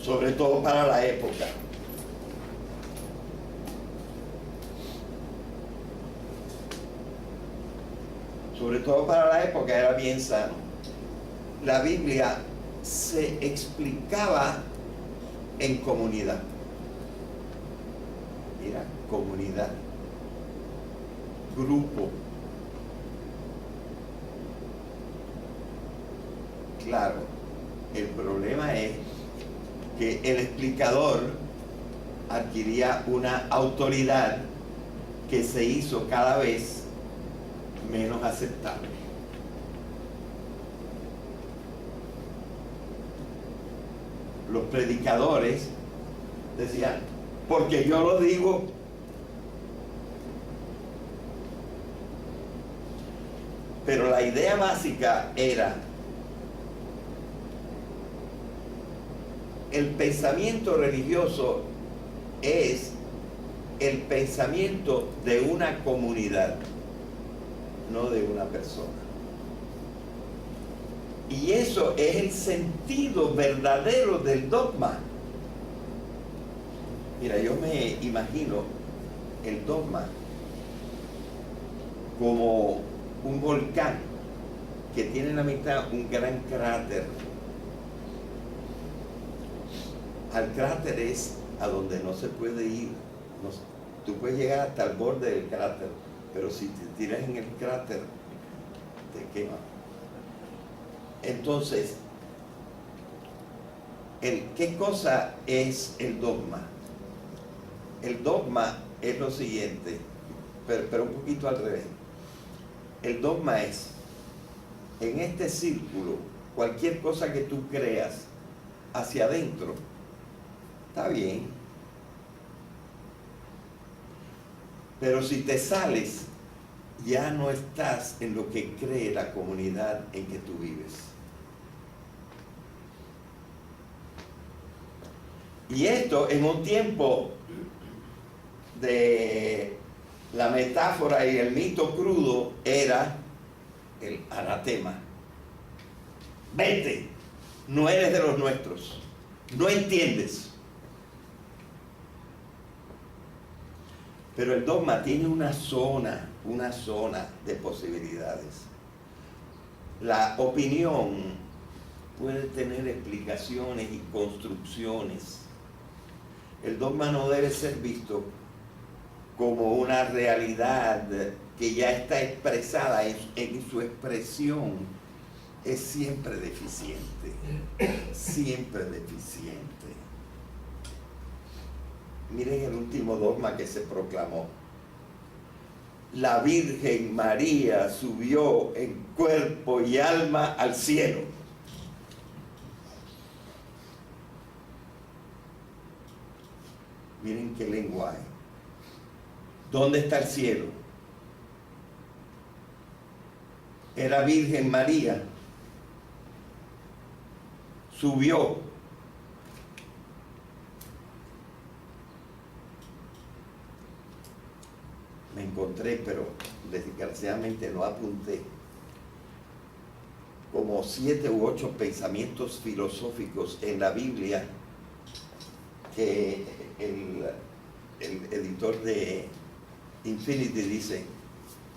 sobre todo para la época. Sobre todo para la época era bien sano. La Biblia se explicaba en comunidad. Mira, comunidad, grupo. Claro, el problema es que el explicador adquiría una autoridad que se hizo cada vez menos aceptable. los predicadores decían, porque yo lo digo. Pero la idea básica era el pensamiento religioso es el pensamiento de una comunidad, no de una persona. Y eso es el sentido verdadero del dogma. Mira, yo me imagino el dogma como un volcán que tiene en la mitad un gran cráter. Al cráter es a donde no se puede ir. Tú puedes llegar hasta el borde del cráter, pero si te tiras en el cráter, te quema. Entonces, ¿qué cosa es el dogma? El dogma es lo siguiente, pero un poquito al revés. El dogma es, en este círculo, cualquier cosa que tú creas hacia adentro, está bien. Pero si te sales, ya no estás en lo que cree la comunidad en que tú vives. Y esto en un tiempo de la metáfora y el mito crudo era el anatema. Vete, no eres de los nuestros, no entiendes. Pero el dogma tiene una zona de posibilidades. La opinión puede tener explicaciones y construcciones. El dogma no debe ser visto como una realidad que ya está expresada en su expresión. Es siempre deficiente, siempre deficiente. Miren el último dogma que se proclamó. La Virgen María subió en cuerpo y alma al cielo. Miren qué lenguaje. ¿Dónde está el cielo? Era Virgen María. Subió. Me encontré, pero desgraciadamente no apunté, como 7 u 8 pensamientos filosóficos en la Biblia que el editor de Infinity dice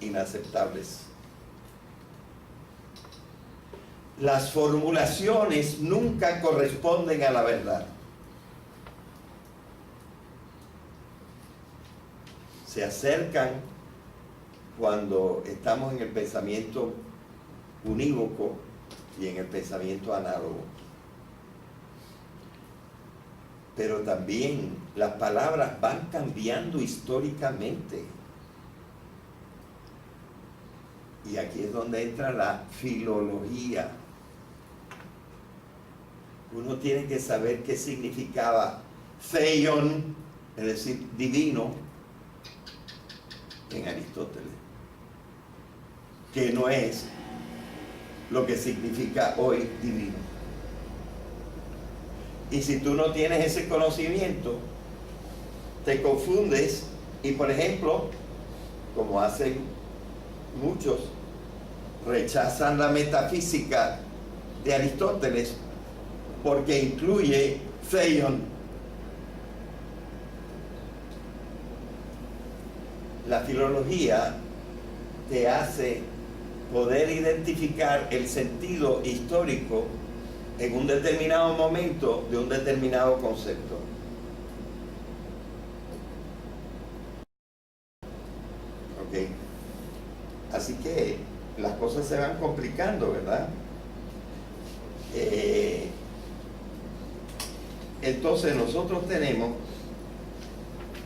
inaceptables. Las formulaciones nunca corresponden a la verdad. Se acercan cuando estamos en el pensamiento unívoco y en el pensamiento análogo. Pero también las palabras van cambiando históricamente. Y aquí es donde entra la filología. Uno tiene que saber qué significaba Theon, es decir, divino, en Aristóteles, que no es lo que significa hoy divino. Y si tú no tienes ese conocimiento, te confundes y, por ejemplo, como hacen muchos, rechazan la metafísica de Aristóteles porque incluye Theon. La filología te hace poder identificar el sentido histórico en un determinado momento de un determinado concepto. ¿Ok? Así que las cosas se van complicando, ¿verdad? Entonces nosotros tenemos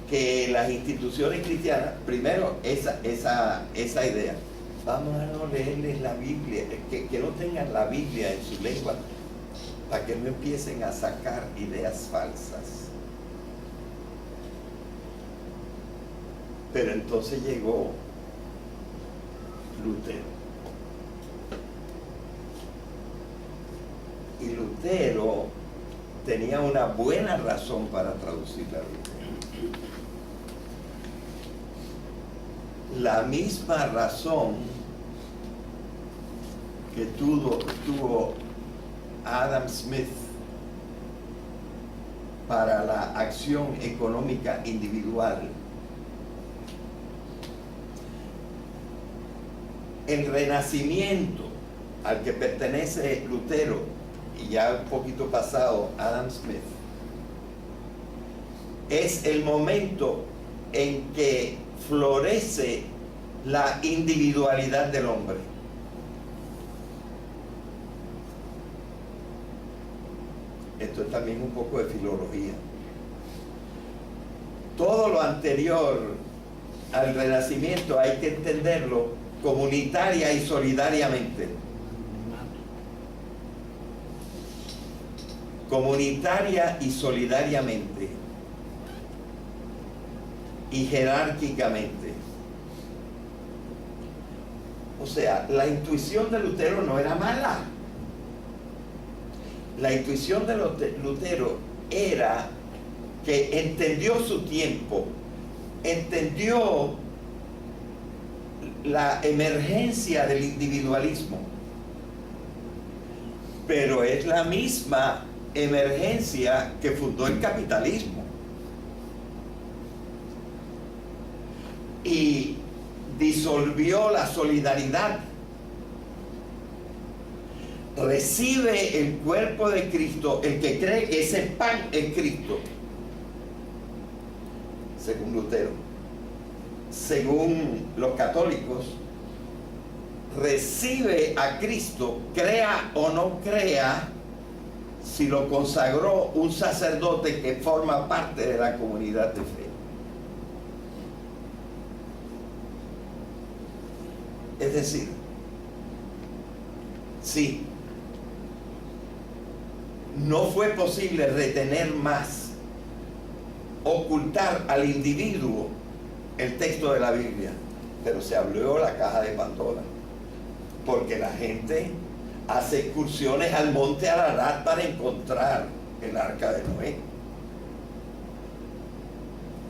que las instituciones cristianas, primero esa idea, vamos a no leerles la Biblia, que no tengan la Biblia en su lengua para que no empiecen a sacar ideas falsas. Pero entonces llegó Lutero. Y Lutero tenía una buena razón para traducir la Biblia. La misma razón que tuvo Adam Smith para la acción económica individual. El renacimiento al que pertenece Lutero, y ya un poquito pasado Adam Smith, es el momento en que florece la individualidad del hombre. Esto es también un poco de filología. Todo lo anterior al Renacimiento hay que entenderlo comunitaria y solidariamente. Comunitaria y solidariamente. Y jerárquicamente. O sea, la intuición de Lutero no era mala. La intuición de Lutero era que entendió su tiempo, entendió la emergencia del individualismo, pero es la misma emergencia que fundó el capitalismo. Y disolvió la solidaridad. Recibe el cuerpo de Cristo el que cree que ese pan es Cristo, según Lutero. Según los católicos, recibe a Cristo, crea o no crea, si lo consagró un sacerdote que forma parte de la comunidad de fe. Es decir, sí, no fue posible retener más, ocultar al individuo el texto de la Biblia, pero se abrió la caja de Pandora, porque la gente hace excursiones al monte Ararat para encontrar el arca de Noé,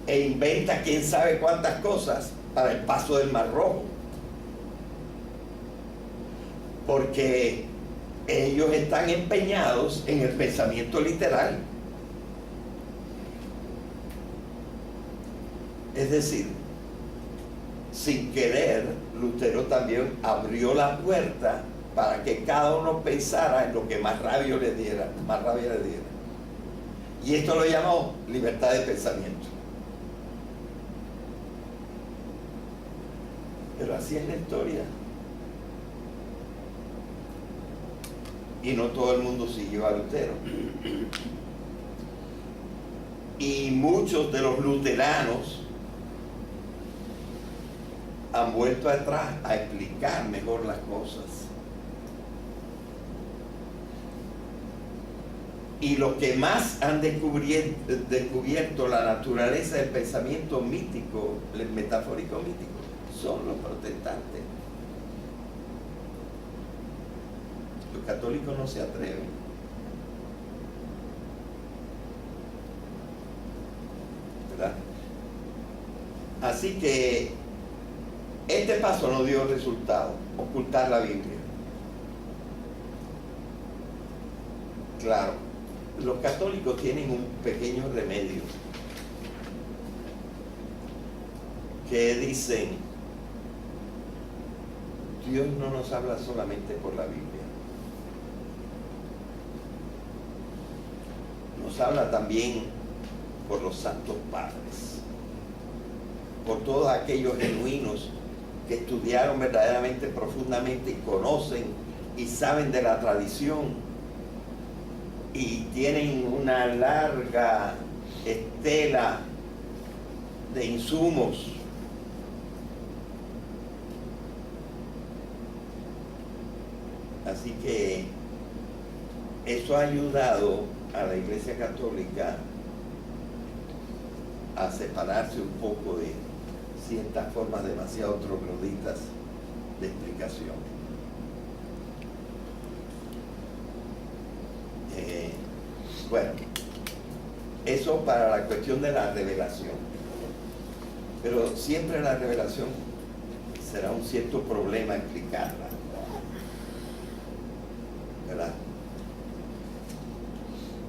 e inventa quién sabe cuántas cosas para el paso del Mar Rojo, porque ellos están empeñados en el pensamiento literal. Es decir, sin querer, Lutero también abrió la puerta para que cada uno pensara en lo que más rabia le diera, Y esto lo llamó libertad de pensamiento. Pero así es la historia. Y no todo el mundo siguió a Lutero. Y muchos de los luteranos han vuelto atrás a explicar mejor las cosas. Y los que más han descubierto la naturaleza del pensamiento mítico, el metafórico mítico, son los protestantes. Los católicos no se atreven. ¿Verdad? Así que este paso no dio resultado, ocultar la Biblia. Claro, los católicos tienen un pequeño remedio que dicen: Dios no nos habla solamente por la Biblia. Nos habla también por los santos padres, por todos aquellos genuinos que estudiaron verdaderamente profundamente y conocen y saben de la tradición y tienen una larga estela de insumos. Así que eso ha ayudado a la Iglesia Católica a separarse un poco de ciertas formas demasiado trogloditas de explicación. Bueno, eso para la cuestión de la revelación. Pero siempre la revelación será un cierto problema explicarla, ¿verdad?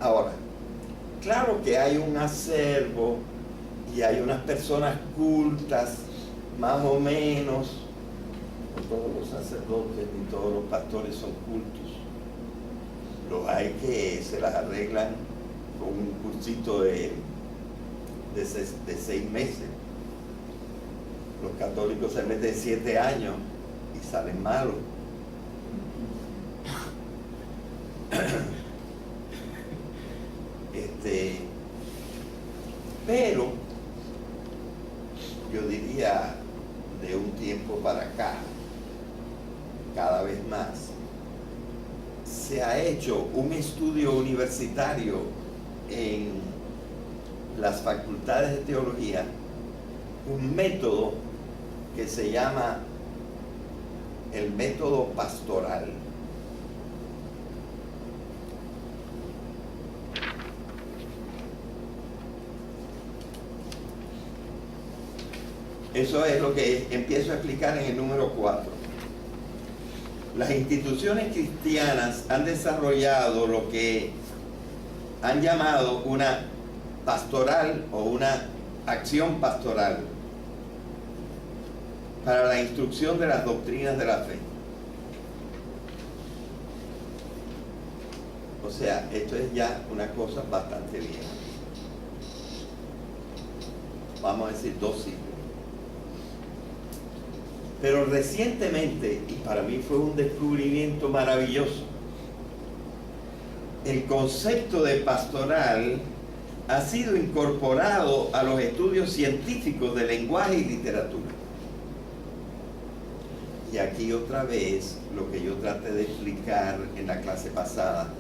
Ahora, claro que hay un acervo y hay unas personas cultas, más o menos. No todos los sacerdotes ni todos los pastores son cultos. Los hay que se las arreglan con un cursito de 6 meses. Los católicos se meten 7 años y salen malos. Pero yo diría de un tiempo para acá, cada vez más, se ha hecho un estudio universitario en las facultades de teología, un método que se llama el método pastoral. Eso es lo que empiezo a explicar en el número 4. Las instituciones cristianas han desarrollado lo que han llamado una pastoral o una acción pastoral para la instrucción de las doctrinas de la fe. O sea, esto es ya una cosa bastante vieja. Vamos a decir 2 siglos. Pero recientemente, y para mí fue un descubrimiento maravilloso, el concepto de pastoral ha sido incorporado a los estudios científicos de lenguaje y literatura. Y aquí otra vez, lo que yo traté de explicar en la clase pasada,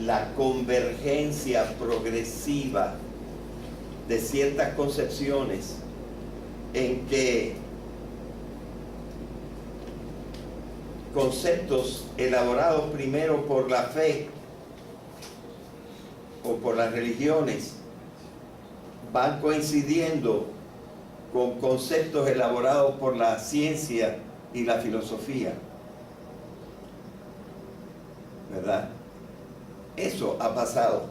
la convergencia progresiva de ciertas concepciones en que conceptos elaborados primero por la fe o por las religiones van coincidiendo con conceptos elaborados por la ciencia y la filosofía, ¿verdad? Eso ha pasado.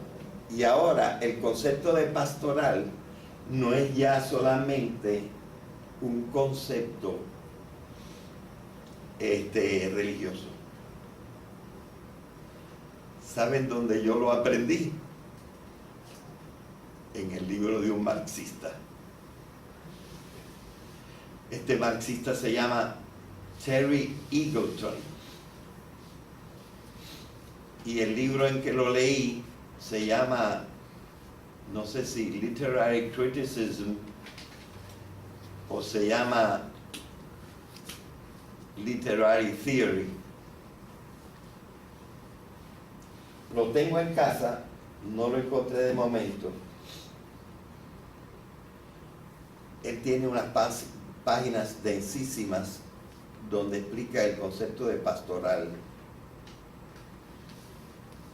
Y ahora el concepto de pastoral no es ya solamente un concepto religioso. ¿Saben dónde yo lo aprendí? En el libro de un marxista. Este marxista se llama Terry Eagleton. Y el libro en que lo leí se llama, no sé si Literary Criticism o se llama Literary Theory. Lo tengo en casa, no lo encontré de momento. Él tiene unas páginas densísimas donde explica el concepto de pastoral.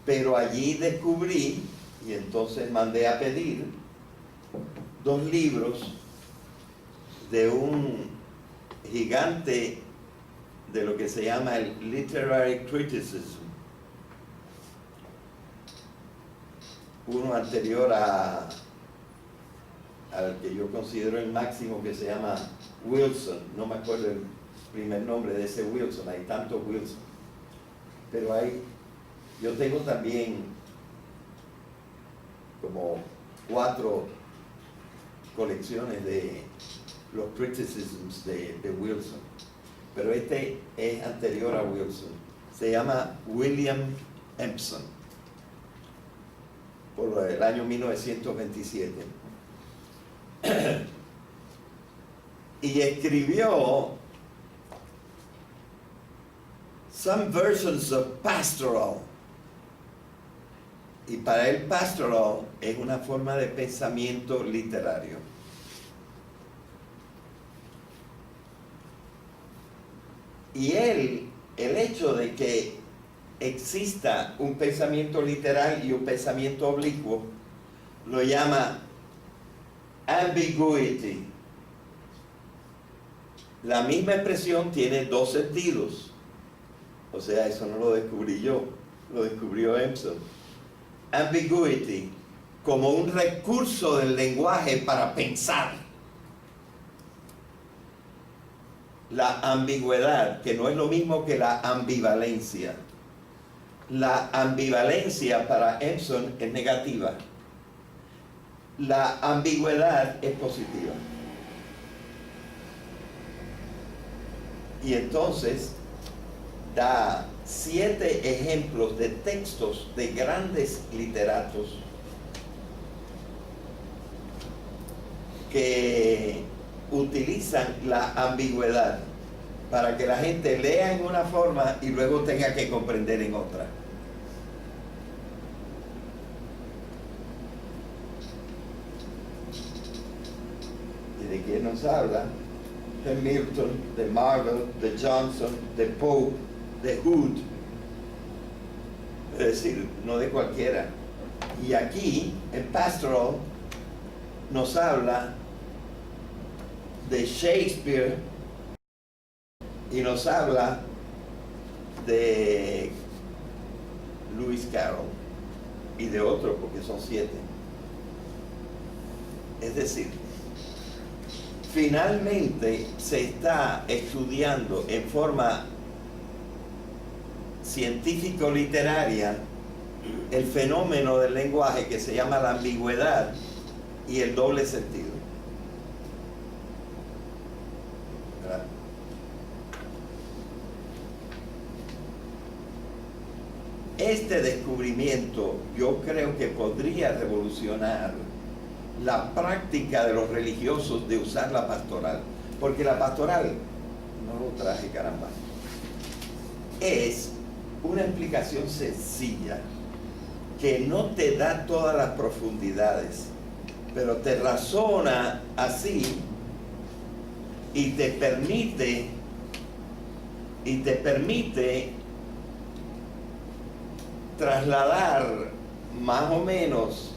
Pero allí descubrí, y entonces mandé a pedir, 2 libros de un gigante de lo que se llama el Literary Criticism. Uno anterior al que yo considero el máximo, que se llama Wilson. No me acuerdo el primer nombre de ese Wilson, hay tantos Wilson. Pero yo tengo también como 4 colecciones de los criticisms de Wilson. Pero este es anterior a Wilson. Se llama William Empson, por el año 1927. Y escribió Some Versions of Pastoral. Y para él pastoral es una forma de pensamiento literario. Y el hecho de que exista un pensamiento literal y un pensamiento oblicuo, lo llama ambiguity. La misma expresión tiene dos sentidos. O sea, eso no lo descubrí yo, lo descubrió Empson. Ambiguity, como un recurso del lenguaje para pensar. La ambigüedad, que no es lo mismo que la ambivalencia. La ambivalencia para Empson es negativa. La ambigüedad es positiva. Y entonces da 7 ejemplos de textos de grandes literatos que utilizan la ambigüedad para que la gente lea en una forma y luego tenga que comprender en otra. ¿Y de quién nos habla? De Milton, de Marvel, de Johnson, de Pope, de Hood. Es decir, no de cualquiera. Y aquí, en Pastoral, nos habla de Shakespeare y nos habla de Lewis Carroll y de otros, porque son 7. Es decir, finalmente se está estudiando en forma científico-literaria el fenómeno del lenguaje que se llama la ambigüedad y el doble sentido. ¿Verdad? Este descubrimiento yo creo que podría revolucionar la práctica de los religiosos de usar la pastoral, porque la pastoral, no lo traje, caramba, es una explicación sencilla que no te da todas las profundidades, pero te razona así y te permite trasladar más o menos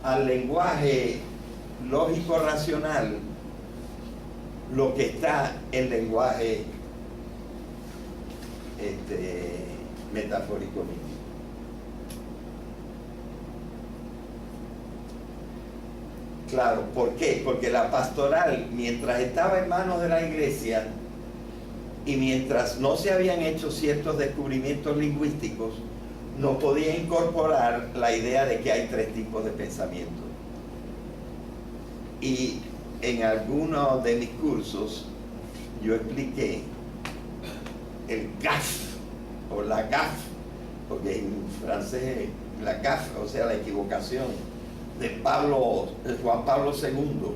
al lenguaje lógico racional lo que está en lenguaje metafórico místico. Claro, ¿por qué? Porque la pastoral, mientras estaba en manos de la iglesia y mientras no se habían hecho ciertos descubrimientos lingüísticos, no podía incorporar la idea de que hay 3 tipos de pensamiento. Y en algunos de mis cursos yo expliqué el gaffe o la gaffe, porque en francés la gaffe, o sea, la equivocación de Juan Pablo II,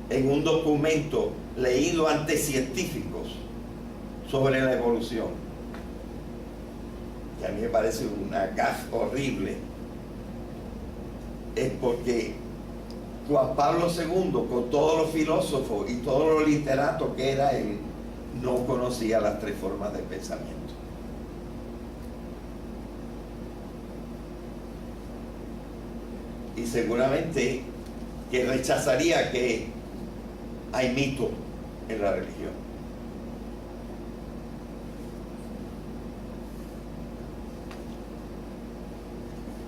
en un documento leído ante científicos sobre la evolución, que a mí me parece una gaffe horrible. Es porque Juan Pablo II, con todos los filósofos y todos los literatos que era él, no conocía las 3 formas de pensamiento. Y seguramente que rechazaría que hay mito en la religión.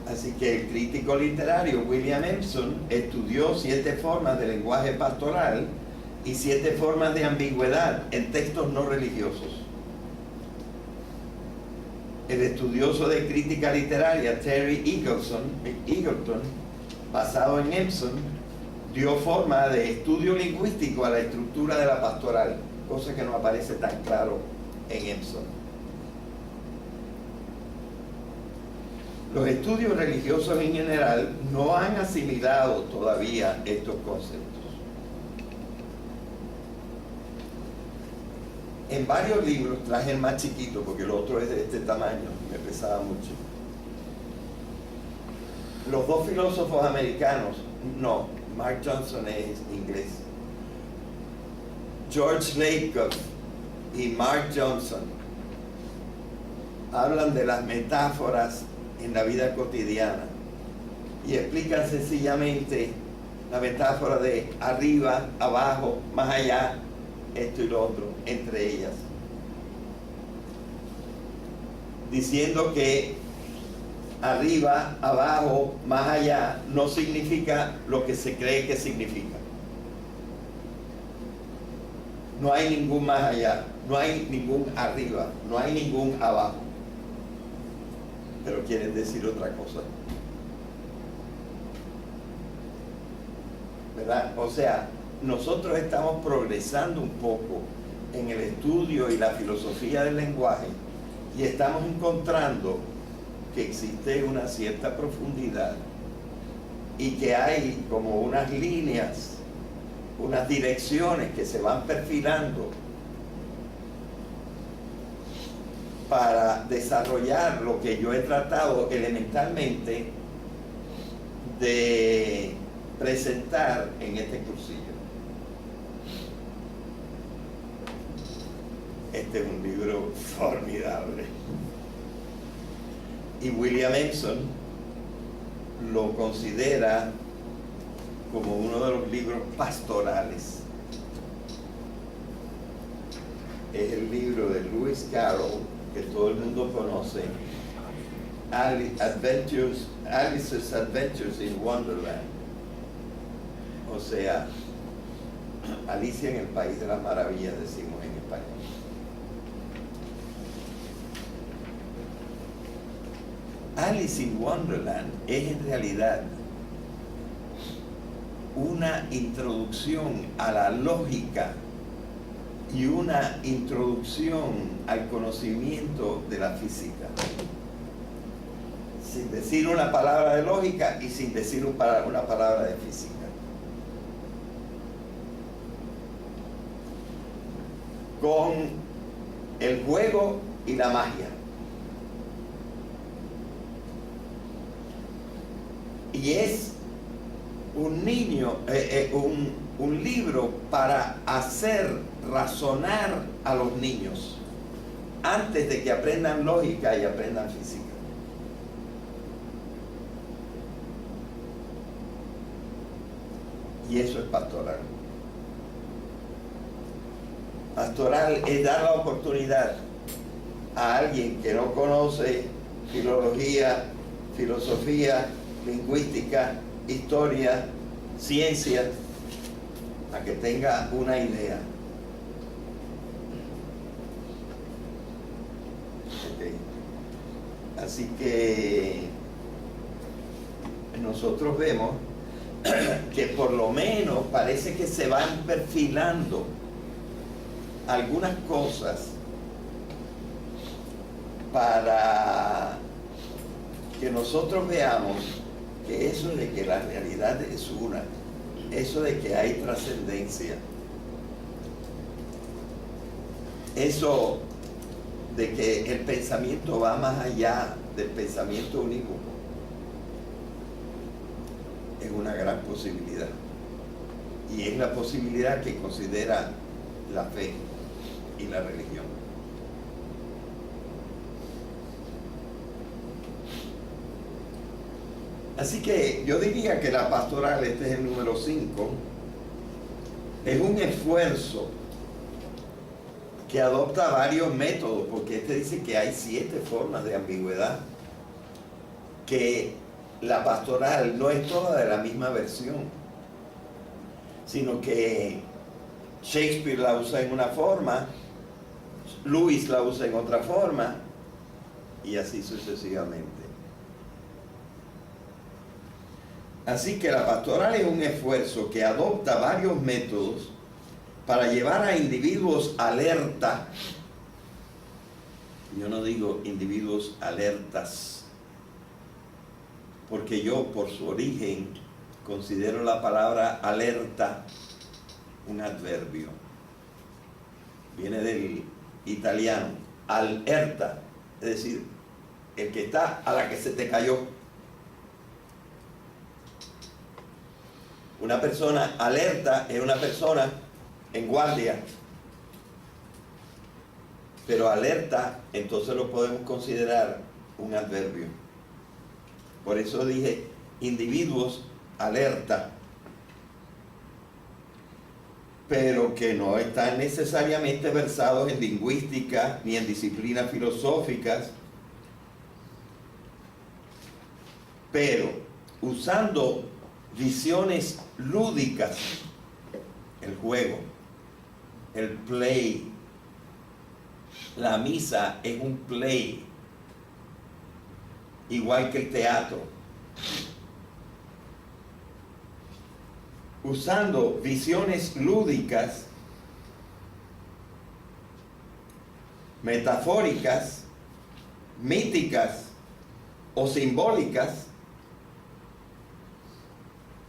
Así que el crítico literario William Empson estudió 7 formas de lenguaje pastoral y 7 formas de ambigüedad en textos no religiosos. El estudioso de crítica literaria Terry Eagleton, basado en Empson, dio forma de estudio lingüístico a la estructura de la pastoral, cosa que no aparece tan claro en Empson. Los estudios religiosos en general no han asimilado todavía estos conceptos. En varios libros, traje el más chiquito porque el otro es de este tamaño, me pesaba mucho. los dos filósofos americanos, no, Mark Johnson es inglés, George Lakoff y Mark Johnson, hablan de las metáforas en la vida cotidiana y explican sencillamente la metáfora de arriba, abajo, más allá, esto y lo otro, entre ellas, diciendo que arriba, abajo, más allá no significa lo que se cree que significa. No hay ningún más allá, no hay ningún arriba, no hay ningún abajo, pero quieren decir otra cosa, ¿verdad? O sea, nosotros estamos progresando un poco en el estudio y la filosofía del lenguaje y estamos encontrando que existe una cierta profundidad y que hay como unas líneas, unas direcciones que se van perfilando para desarrollar lo que yo he tratado elementalmente de presentar en este cursillo. Este es un libro formidable. Y William Empson lo considera como uno de los libros pastorales. Es el libro de Lewis Carroll, que todo el mundo conoce, Alice's Adventures in Wonderland. O sea, Alicia en el País de las Maravillas, decimos en español. Alice in Wonderland es en realidad una introducción a la lógica y una introducción al conocimiento de la física, sin decir una palabra de lógica y sin decir una palabra de física. Con el juego y la magia. Y es un libro para hacer razonar a los niños antes de que aprendan lógica y aprendan física. Y eso es pastoral. Pastoral es dar la oportunidad a alguien que no conoce filología, filosofía, lingüística, historia, ciencia, a que tenga una idea. Okay. Así que nosotros vemos que por lo menos parece que se van perfilando algunas cosas para que nosotros veamos que eso de que la realidad es una, eso de que hay trascendencia, eso de que el pensamiento va más allá del pensamiento unívoco, es una gran posibilidad. Y es la posibilidad que considera la fe y la religión. Así que yo diría que la pastoral, este es el número 5, es un esfuerzo que adopta varios métodos, porque este dice que hay 7 formas de ambigüedad, que la pastoral no es toda de la misma versión, sino que Shakespeare la usa en una forma, Lewis la usa en otra forma, y así sucesivamente. Así que la pastoral es un esfuerzo que adopta varios métodos para llevar a individuos alerta. Yo no digo individuos alertas, porque yo por su origen considero la palabra alerta un adverbio. Viene del italiano, alerta, es decir, el que está a la que se te cayó. Una persona alerta es una persona en guardia. Pero alerta, entonces lo podemos considerar un adverbio. Por eso dije individuos alerta, pero que no están necesariamente versados en lingüística ni en disciplinas filosóficas, pero usando visiones lúdicas, el juego, el play. La misa es un play, igual que el teatro. Usando visiones lúdicas, metafóricas, míticas o simbólicas,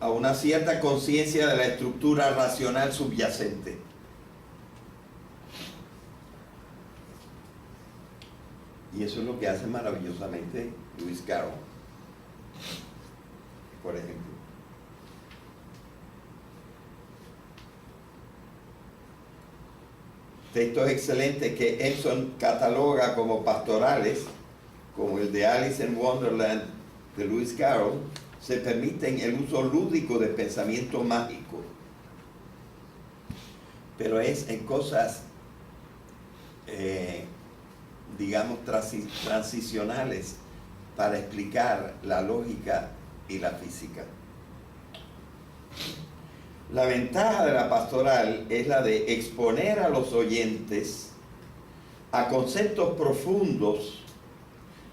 a una cierta conciencia de la estructura racional subyacente. Y eso es lo que hace maravillosamente Lewis Carroll, por ejemplo. Textos excelentes que Emerson cataloga como pastorales, como el de Alice in Wonderland de Lewis Carroll, se permiten el uso lúdico de pensamiento mágico. Pero es en cosas digamos, transicionales para explicar la lógica y la física. La ventaja de la pastoral es la de exponer a los oyentes a conceptos profundos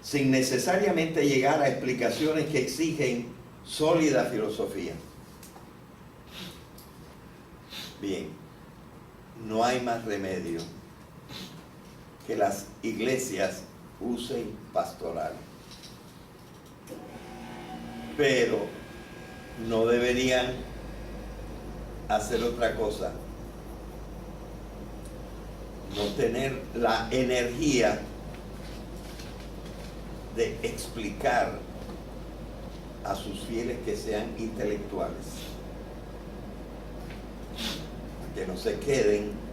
sin necesariamente llegar a explicaciones que exigen sólida filosofía. Bien, no hay más remedio que las iglesias usen pastoral. Pero no deberían hacer otra cosa. No tener la energía de explicar a sus fieles que sean intelectuales. Que no se queden,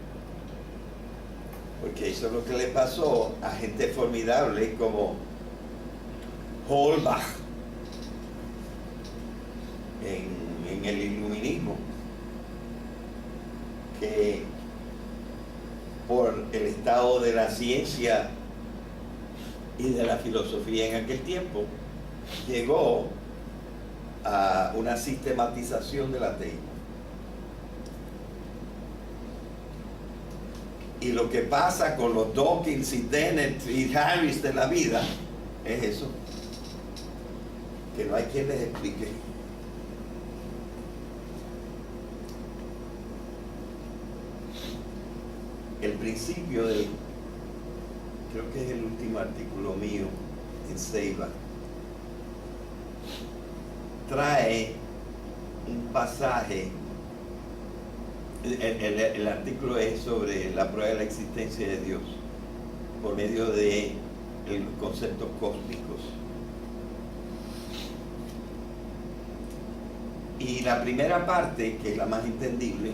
porque eso es lo que le pasó a gente formidable como Holbach en el iluminismo, que por el estado de la ciencia y de la filosofía en aquel tiempo llegó a una sistematización del ateísmo. Y lo que pasa con los Dawkins y Dennett y Harris de la vida es eso, que no hay quien les explique. El principio del, creo que es el último artículo mío en Ceiba, trae un pasaje. El artículo es sobre la prueba de la existencia de Dios por medio de los conceptos cósmicos. Y la primera parte, que es la más entendible,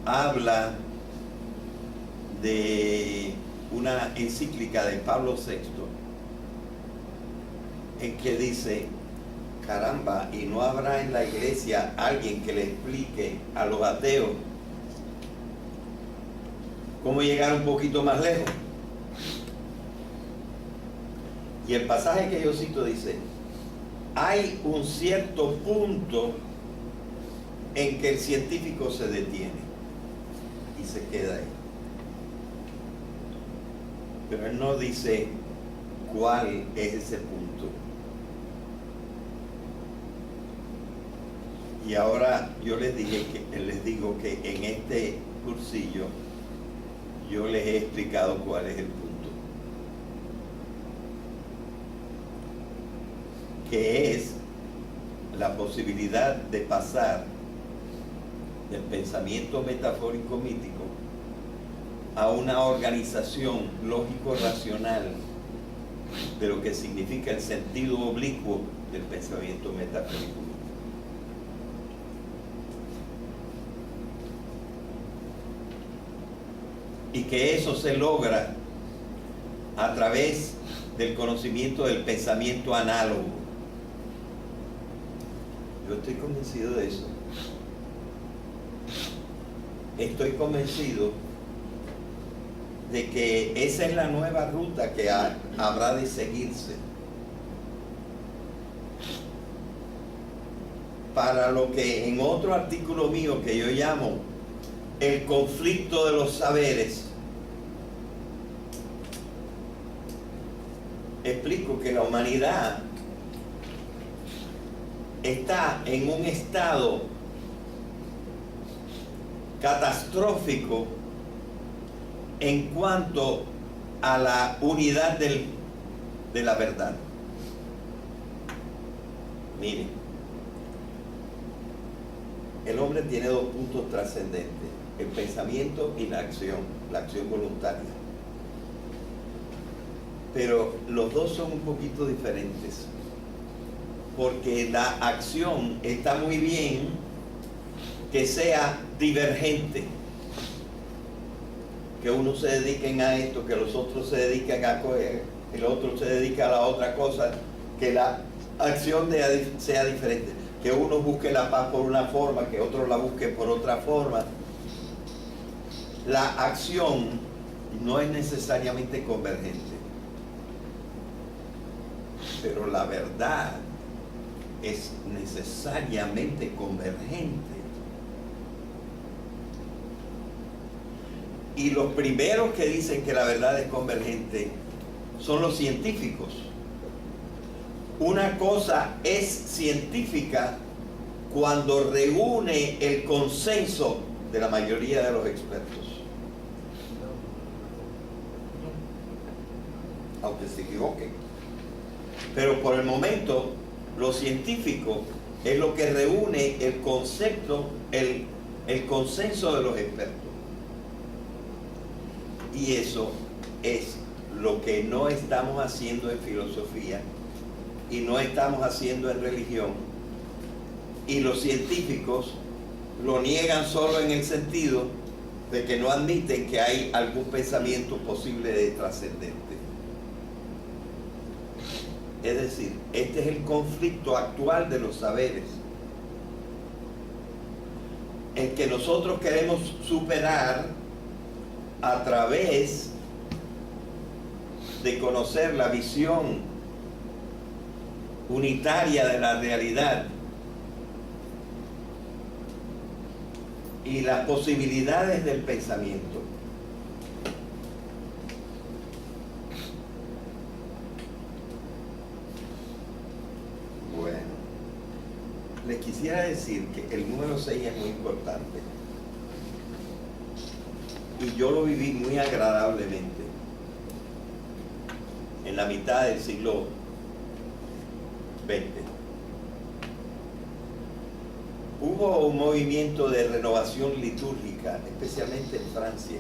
habla de una encíclica de Pablo VI en que dice: caramba, y no habrá en la iglesia alguien que le explique a los ateos cómo llegar un poquito más lejos. Y el pasaje que yo cito dice: hay un cierto punto en que el científico se detiene y se queda ahí. Pero él no dice cuál es ese punto. Y ahora yo les digo que en este cursillo yo les he explicado cuál es el punto, que es la posibilidad de pasar del pensamiento metafórico mítico a una organización lógico-racional de lo que significa el sentido oblicuo del pensamiento metafórico mítico. y que eso se logra a través del conocimiento del pensamiento análogo. Yo estoy convencido de eso. Estoy convencido de que esa es la nueva ruta que habrá de seguirse para lo que en otro artículo mío que yo llamo el conflicto de los saberes, explico que la humanidad está en un estado catastrófico en cuanto a la unidad de la verdad. Miren, el hombre tiene dos puntos trascendentes: el pensamiento y la acción voluntaria. Pero los dos son un poquito diferentes, porque la acción está muy bien que sea divergente, que unos se dediquen a esto, que los otros se dediquen a el otro se dedica a la otra cosa, que la acción sea diferente, que uno busque la paz por una forma, que otro la busque por otra forma. La acción no es necesariamente convergente, pero la verdad es necesariamente convergente. Y los primeros que dicen que la verdad es convergente son los científicos. Una cosa es científica cuando reúne el consenso de la mayoría de los expertos, aunque se equivoquen. Pero por el momento, lo científico es lo que reúne el concepto, el consenso de los expertos. Y eso es lo que no estamos haciendo en filosofía y no estamos haciendo en religión. Y los científicos lo niegan solo en el sentido de que no admiten que hay algún pensamiento posible de trascendente. Es decir, este es el conflicto actual de los saberes, el que nosotros queremos superar a través de conocer la visión unitaria de la realidad y las posibilidades del pensamiento. Bueno, les quisiera decir que el número 6 es muy importante y yo lo viví muy agradablemente en la mitad del siglo XX. Hubo un movimiento de renovación litúrgica, especialmente en Francia.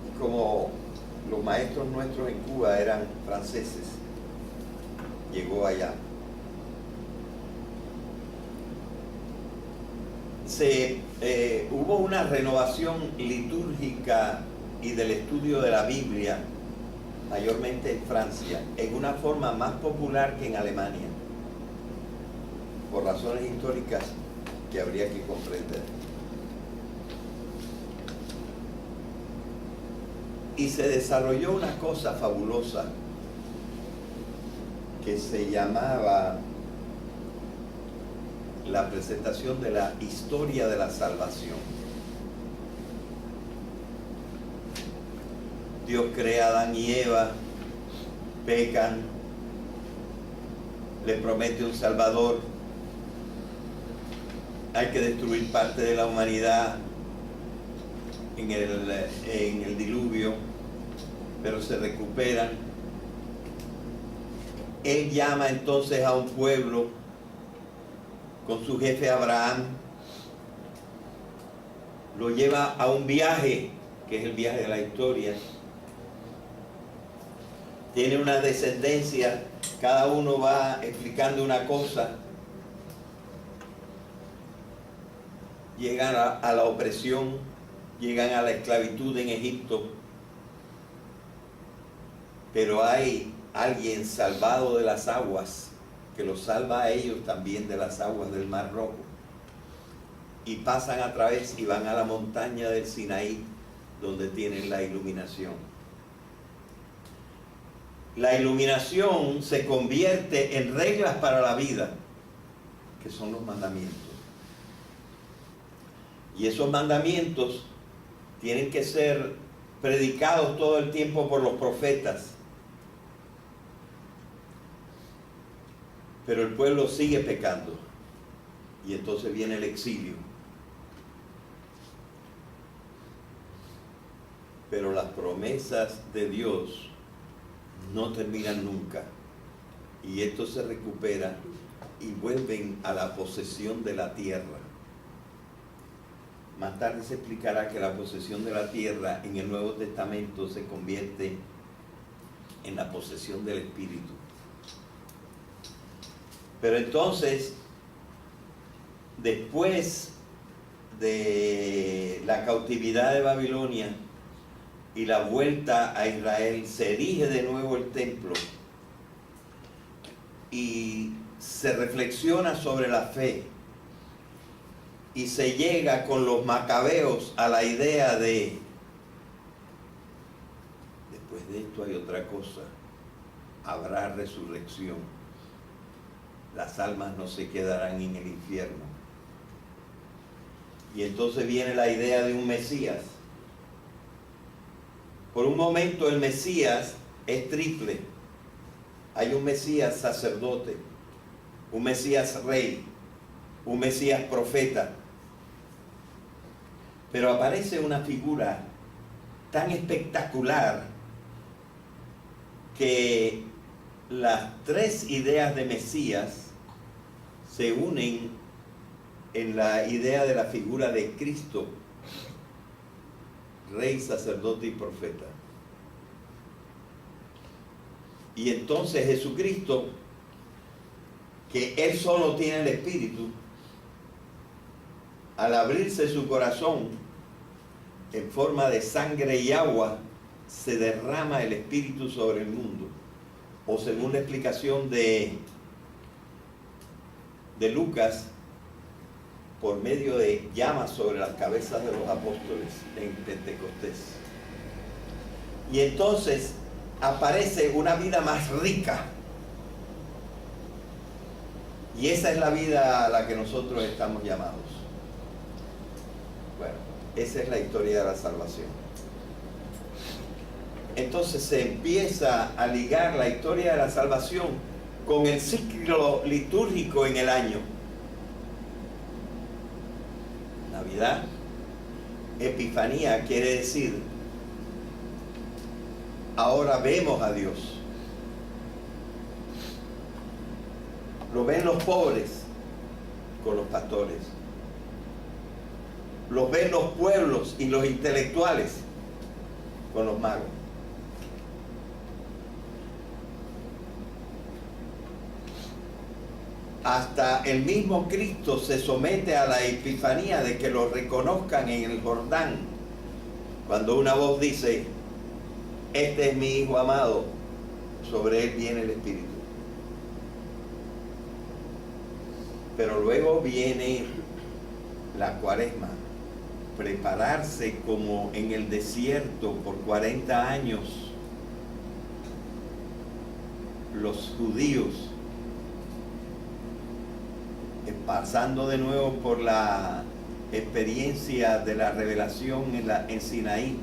Y como los maestros nuestros en Cuba eran franceses, llegó allá. Hubo una renovación litúrgica y del estudio de la Biblia, mayormente en Francia, en una forma más popular que en Alemania, por razones históricas que habría que comprender. Y se desarrolló una cosa fabulosa que se llamaba la presentación de la historia de la salvación. Dios crea a Adán y Eva, pecan, le promete un Salvador, hay que destruir parte de la humanidad en el diluvio, pero se recuperan. Él llama entonces a un pueblo con su jefe Abraham, lo lleva a un viaje, que es el viaje de la historia. Tiene una descendencia, cada uno va explicando una cosa. Llegan a la opresión llegan a la esclavitud en Egipto, pero hay alguien salvado de las aguas que los salva a ellos también de las aguas del Mar Rojo, y pasan a través y van a la montaña del Sinaí, donde tienen la iluminación. La iluminación se convierte en reglas para la vida, que son los mandamientos. Y esos mandamientos tienen que ser predicados todo el tiempo por los profetas. Pero el pueblo sigue pecando. Y entonces viene el exilio. Pero las promesas de Dios no terminan nunca. Y esto se recupera y vuelven a la posesión de la tierra. Más tarde se explicará que la posesión de la tierra en el Nuevo Testamento se convierte en la posesión del Espíritu. Pero entonces, después de la cautividad de Babilonia y la vuelta a Israel, se erige de nuevo el templo y se reflexiona sobre la fe. Y se llega con los macabeos a la idea de, después de esto hay otra cosa, habrá resurrección. Las almas no se quedarán en el infierno. Y entonces viene la idea de un Mesías. Por un momento el Mesías es triple. Hay un Mesías sacerdote, un Mesías rey, un Mesías profeta. Pero aparece una figura tan espectacular que las tres ideas de Mesías se unen en la idea de la figura de Cristo, rey, sacerdote y profeta. Y entonces Jesucristo, que Él solo tiene el Espíritu, al abrirse su corazón en forma de sangre y agua, se derrama el Espíritu sobre el mundo. O según la explicación de Lucas, por medio de llamas sobre las cabezas de los apóstoles en Pentecostés. Y entonces aparece una vida más rica. Y esa es la vida a la que nosotros estamos llamados. Bueno, esa es la historia de la salvación. Entonces se empieza a ligar la historia de la salvación con el ciclo litúrgico en el año. Navidad, Epifanía quiere decir, ahora vemos a Dios. Lo ven los pobres con los pastores. Lo ven los pueblos y los intelectuales con los magos. Hasta el mismo Cristo se somete a la epifanía de que lo reconozcan en el Jordán, cuando una voz dice, este es mi Hijo amado, sobre él viene el Espíritu. Pero luego viene la Cuaresma, prepararse como en el desierto por 40 años los judíos, pasando de nuevo por la experiencia de la revelación en Sinaí,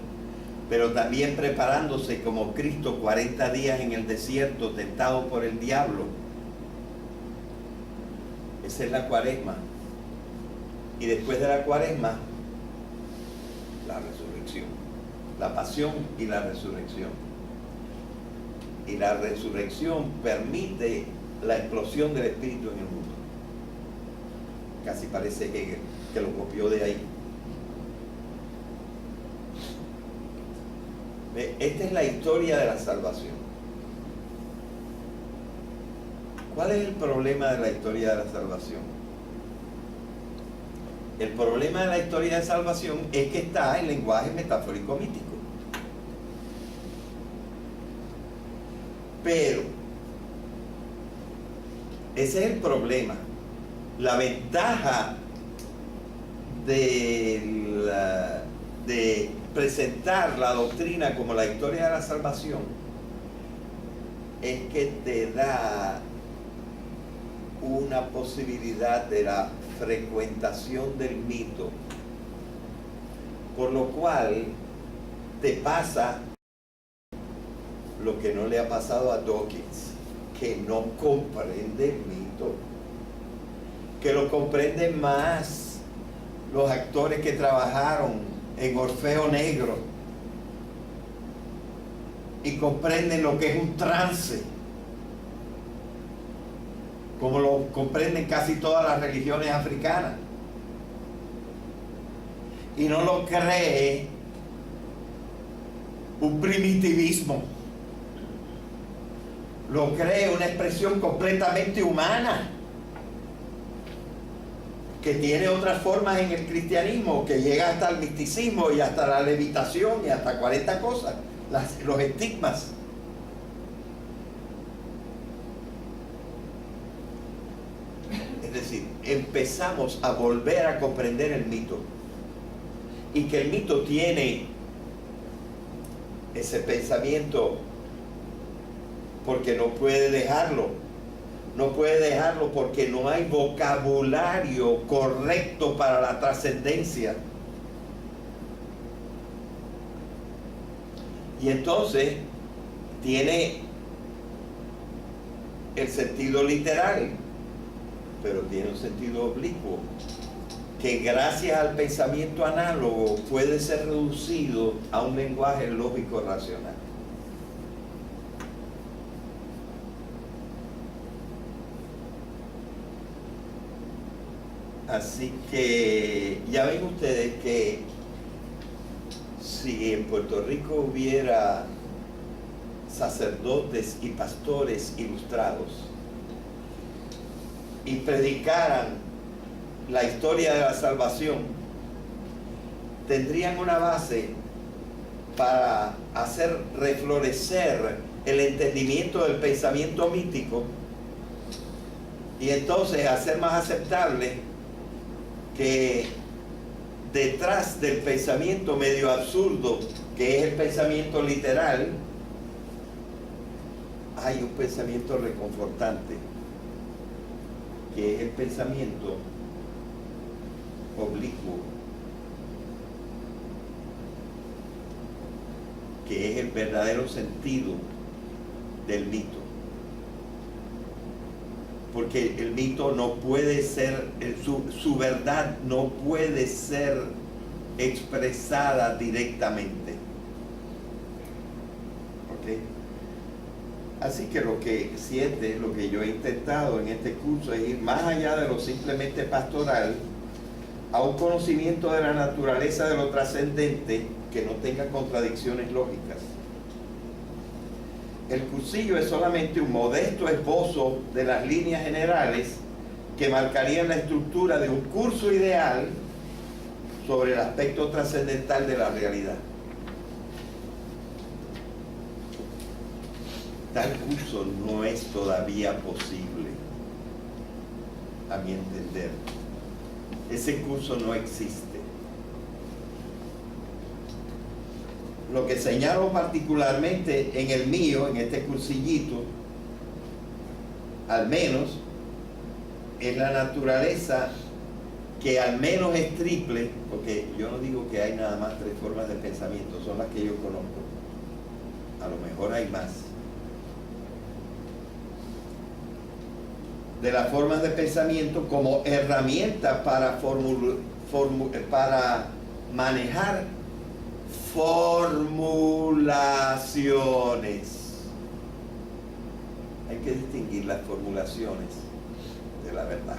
pero también preparándose como Cristo 40 días en el desierto, tentado por el diablo. Esa es la Cuaresma. Y después de la Cuaresma, la resurrección, la pasión y la resurrección. Y la resurrección permite la explosión del Espíritu en el mundo. Casi parece Hegel, que lo copió de ahí. Esta es la historia de la salvación. ¿Cuál es el problema de la historia de la salvación? El problema de la historia de salvación es que está en lenguaje metafórico mítico. Pero ese es el problema. La ventaja de presentar la doctrina como la historia de la salvación es que te da una posibilidad de la frecuentación del mito, por lo cual te pasa lo que no le ha pasado a Dawkins, que no comprende el mito, que lo comprenden más los actores que trabajaron en Orfeo Negro y comprenden lo que es un trance, como lo comprenden casi todas las religiones africanas, y no lo cree un primitivismo, lo cree una expresión completamente humana, que tiene otras formas en el cristianismo, que llega hasta el misticismo y hasta la levitación y hasta 40 cosas, los estigmas. Es decir, empezamos a volver a comprender el mito, y que el mito tiene ese pensamiento porque no puede dejarlo. No puede dejarlo porque no hay vocabulario correcto para la trascendencia. Y entonces tiene el sentido literal, pero tiene un sentido oblicuo, que gracias al pensamiento análogo puede ser reducido a un lenguaje lógico racional. Así que ya ven ustedes que si en Puerto Rico hubiera sacerdotes y pastores ilustrados y predicaran la historia de la salvación, tendrían una base para hacer reflorecer el entendimiento del pensamiento mítico, y entonces hacer más aceptable que detrás del pensamiento medio absurdo, que es el pensamiento literal, hay un pensamiento reconfortante, que es el pensamiento oblicuo, que es el verdadero sentido del mito. Porque el mito no puede ser, su verdad no puede ser expresada directamente. ¿Ok? Así que lo que siente, lo que yo he intentado en este curso es ir más allá de lo simplemente pastoral a un conocimiento de la naturaleza de lo trascendente que no tenga contradicciones lógicas. El cursillo es solamente un modesto esbozo de las líneas generales que marcarían la estructura de un curso ideal sobre el aspecto trascendental de la realidad. Tal curso no es todavía posible, a mi entender. Ese curso no existe. Lo que señalo particularmente en el mío, en este cursillito, al menos, es la naturaleza que al menos es triple, porque yo no digo que hay nada más 3 formas de pensamiento, son las que yo conozco. A lo mejor hay más. De las formas de pensamiento como herramienta para manejar formulaciones. Hay que distinguir las formulaciones de la verdad.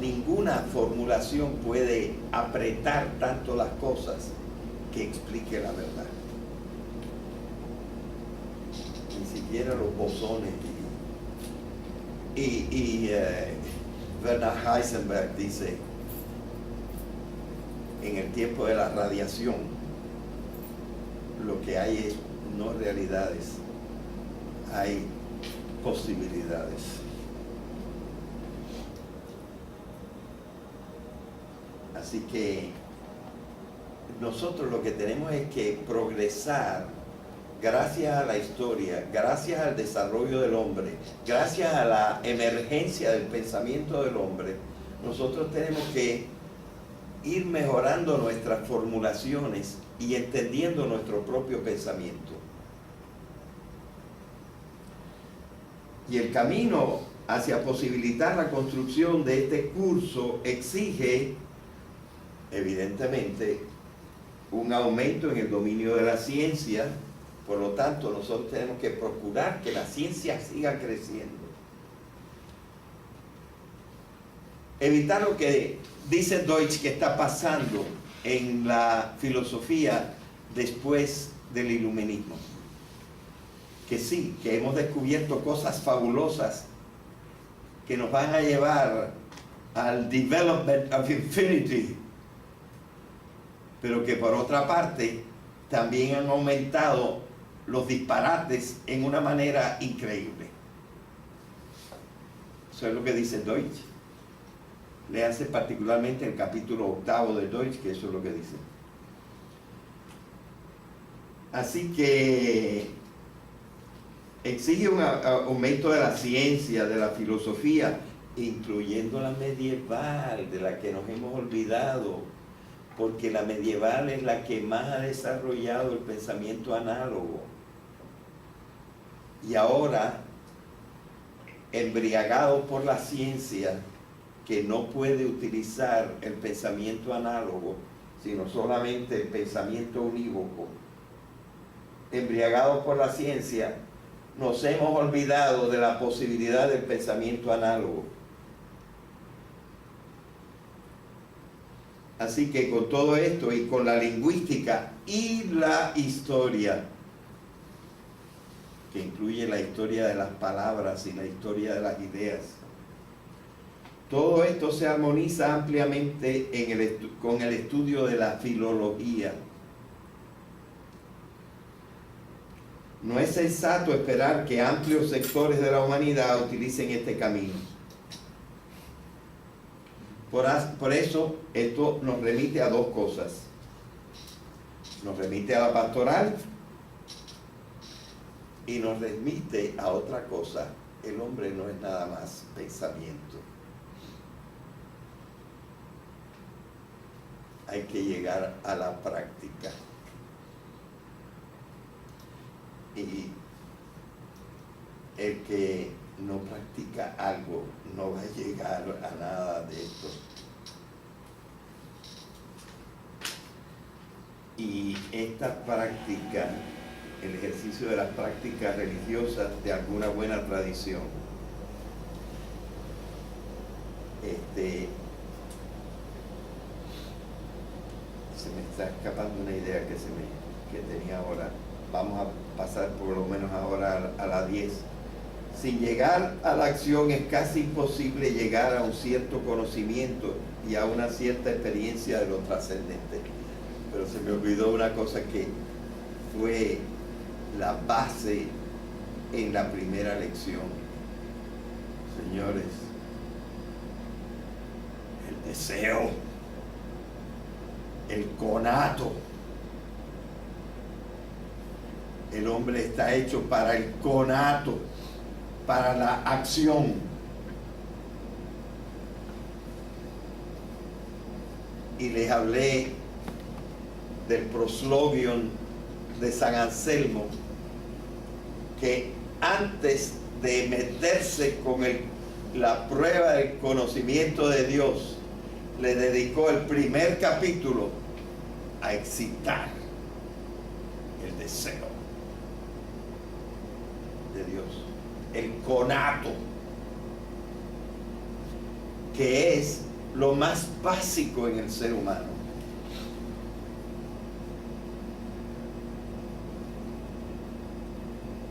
Ninguna formulación puede apretar tanto las cosas que explique la verdad. Ni siquiera los bosones Werner Heisenberg dice, en el tiempo de la radiación, lo que hay es no realidades, hay posibilidades. Así que nosotros lo que tenemos es que progresar gracias a la historia, gracias al desarrollo del hombre, gracias a la emergencia del pensamiento del hombre. Nosotros tenemos que ir mejorando nuestras formulaciones y entendiendo nuestro propio pensamiento. Y el camino hacia posibilitar la construcción de este curso exige, evidentemente, un aumento en el dominio de la ciencia. Por lo tanto, nosotros tenemos que procurar que la ciencia siga creciendo. Evitar lo que dice Deutsch que está pasando en la filosofía después del iluminismo. Que sí, que hemos descubierto cosas fabulosas que nos van a llevar al development of infinity, pero que por otra parte también han aumentado los disparates en una manera increíble. Eso es lo que dice Deutsch. Léanse particularmente el capítulo 8 de Deutsch, que eso es lo que dice. Así que exige un aumento de la ciencia, de la filosofía, incluyendo la medieval, de la que nos hemos olvidado, porque la medieval es la que más ha desarrollado el pensamiento análogo. Y ahora, embriagado por la ciencia, que no puede utilizar el pensamiento análogo, sino solamente el pensamiento unívoco, embriagado por la ciencia, nos hemos olvidado de la posibilidad del pensamiento análogo. Así que con todo esto y con la lingüística y la historia, que incluye la historia de las palabras y la historia de las ideas, todo esto se armoniza ampliamente con el estudio de la filología. No es sensato esperar que amplios sectores de la humanidad utilicen este camino. Por eso, esto nos remite a dos cosas. Nos remite a la pastoral y nos remite a otra cosa. El hombre no es nada más pensamiento. Hay que llegar a la práctica. Y el que no practica algo no va a llegar a nada de esto. Y esta práctica, el ejercicio de las prácticas religiosas de alguna buena tradición, se me está escapando una idea que tenía ahora. Vamos a pasar por lo menos ahora a la 10. Sin llegar a la acción es casi imposible llegar a un cierto conocimiento y a una cierta experiencia de lo trascendente. Pero se me olvidó una cosa que fue la base en la primera lección. Señores, el deseo, el conato. El hombre está hecho para el conato, para la acción. Y les hablé del proslogion de San Anselmo, que antes de meterse con la prueba del conocimiento de Dios, le dedicó el primer capítulo a excitar el deseo de Dios, el conato, que es lo más básico en el ser humano.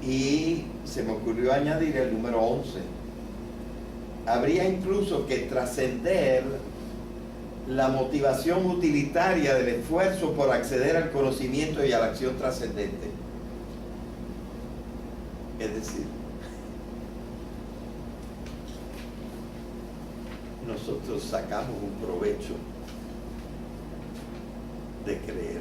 Y se me ocurrió añadir el número 11 habría incluso que trascender la motivación utilitaria del esfuerzo por acceder al conocimiento y a la acción trascendente. Es decir, nosotros sacamos un provecho de creer.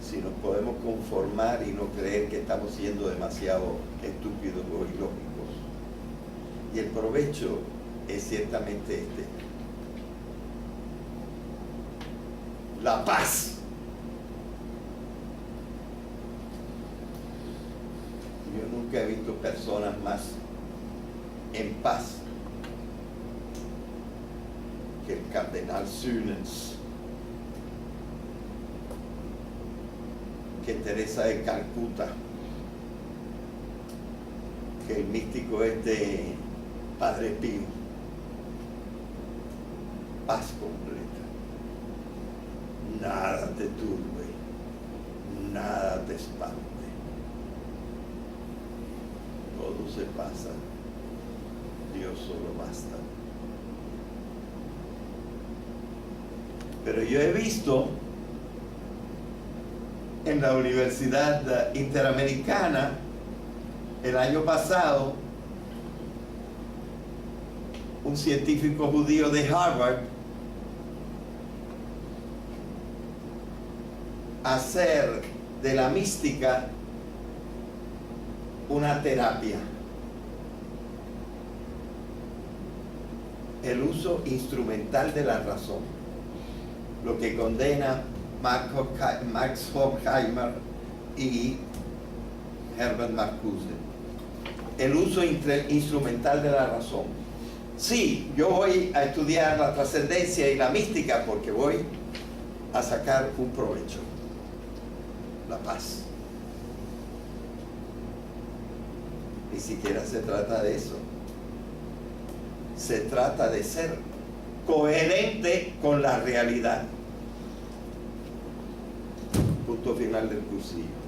Si nos podemos conformar y no creer que estamos siendo demasiado estúpidos o ilógicos. Y el provecho es ciertamente este: la paz. Yo nunca he visto personas más en paz que el cardenal Sünens, que Teresa de Calcuta, que el místico Padre Pío. Paz completa. Nada te turbe, nada te espante. Todo se pasa, Dios solo basta. Pero yo he visto en la Universidad Interamericana el año pasado un científico judío de Harvard hacer de la mística una terapia. El uso instrumental de la razón, lo que condena Max Horkheimer y Herbert Marcuse. El uso instrumental de la razón. Sí, yo voy a estudiar la trascendencia y la mística porque voy a sacar un provecho: la paz. Ni siquiera se trata de eso. Se trata de ser coherente con la realidad. Punto final del cursillo.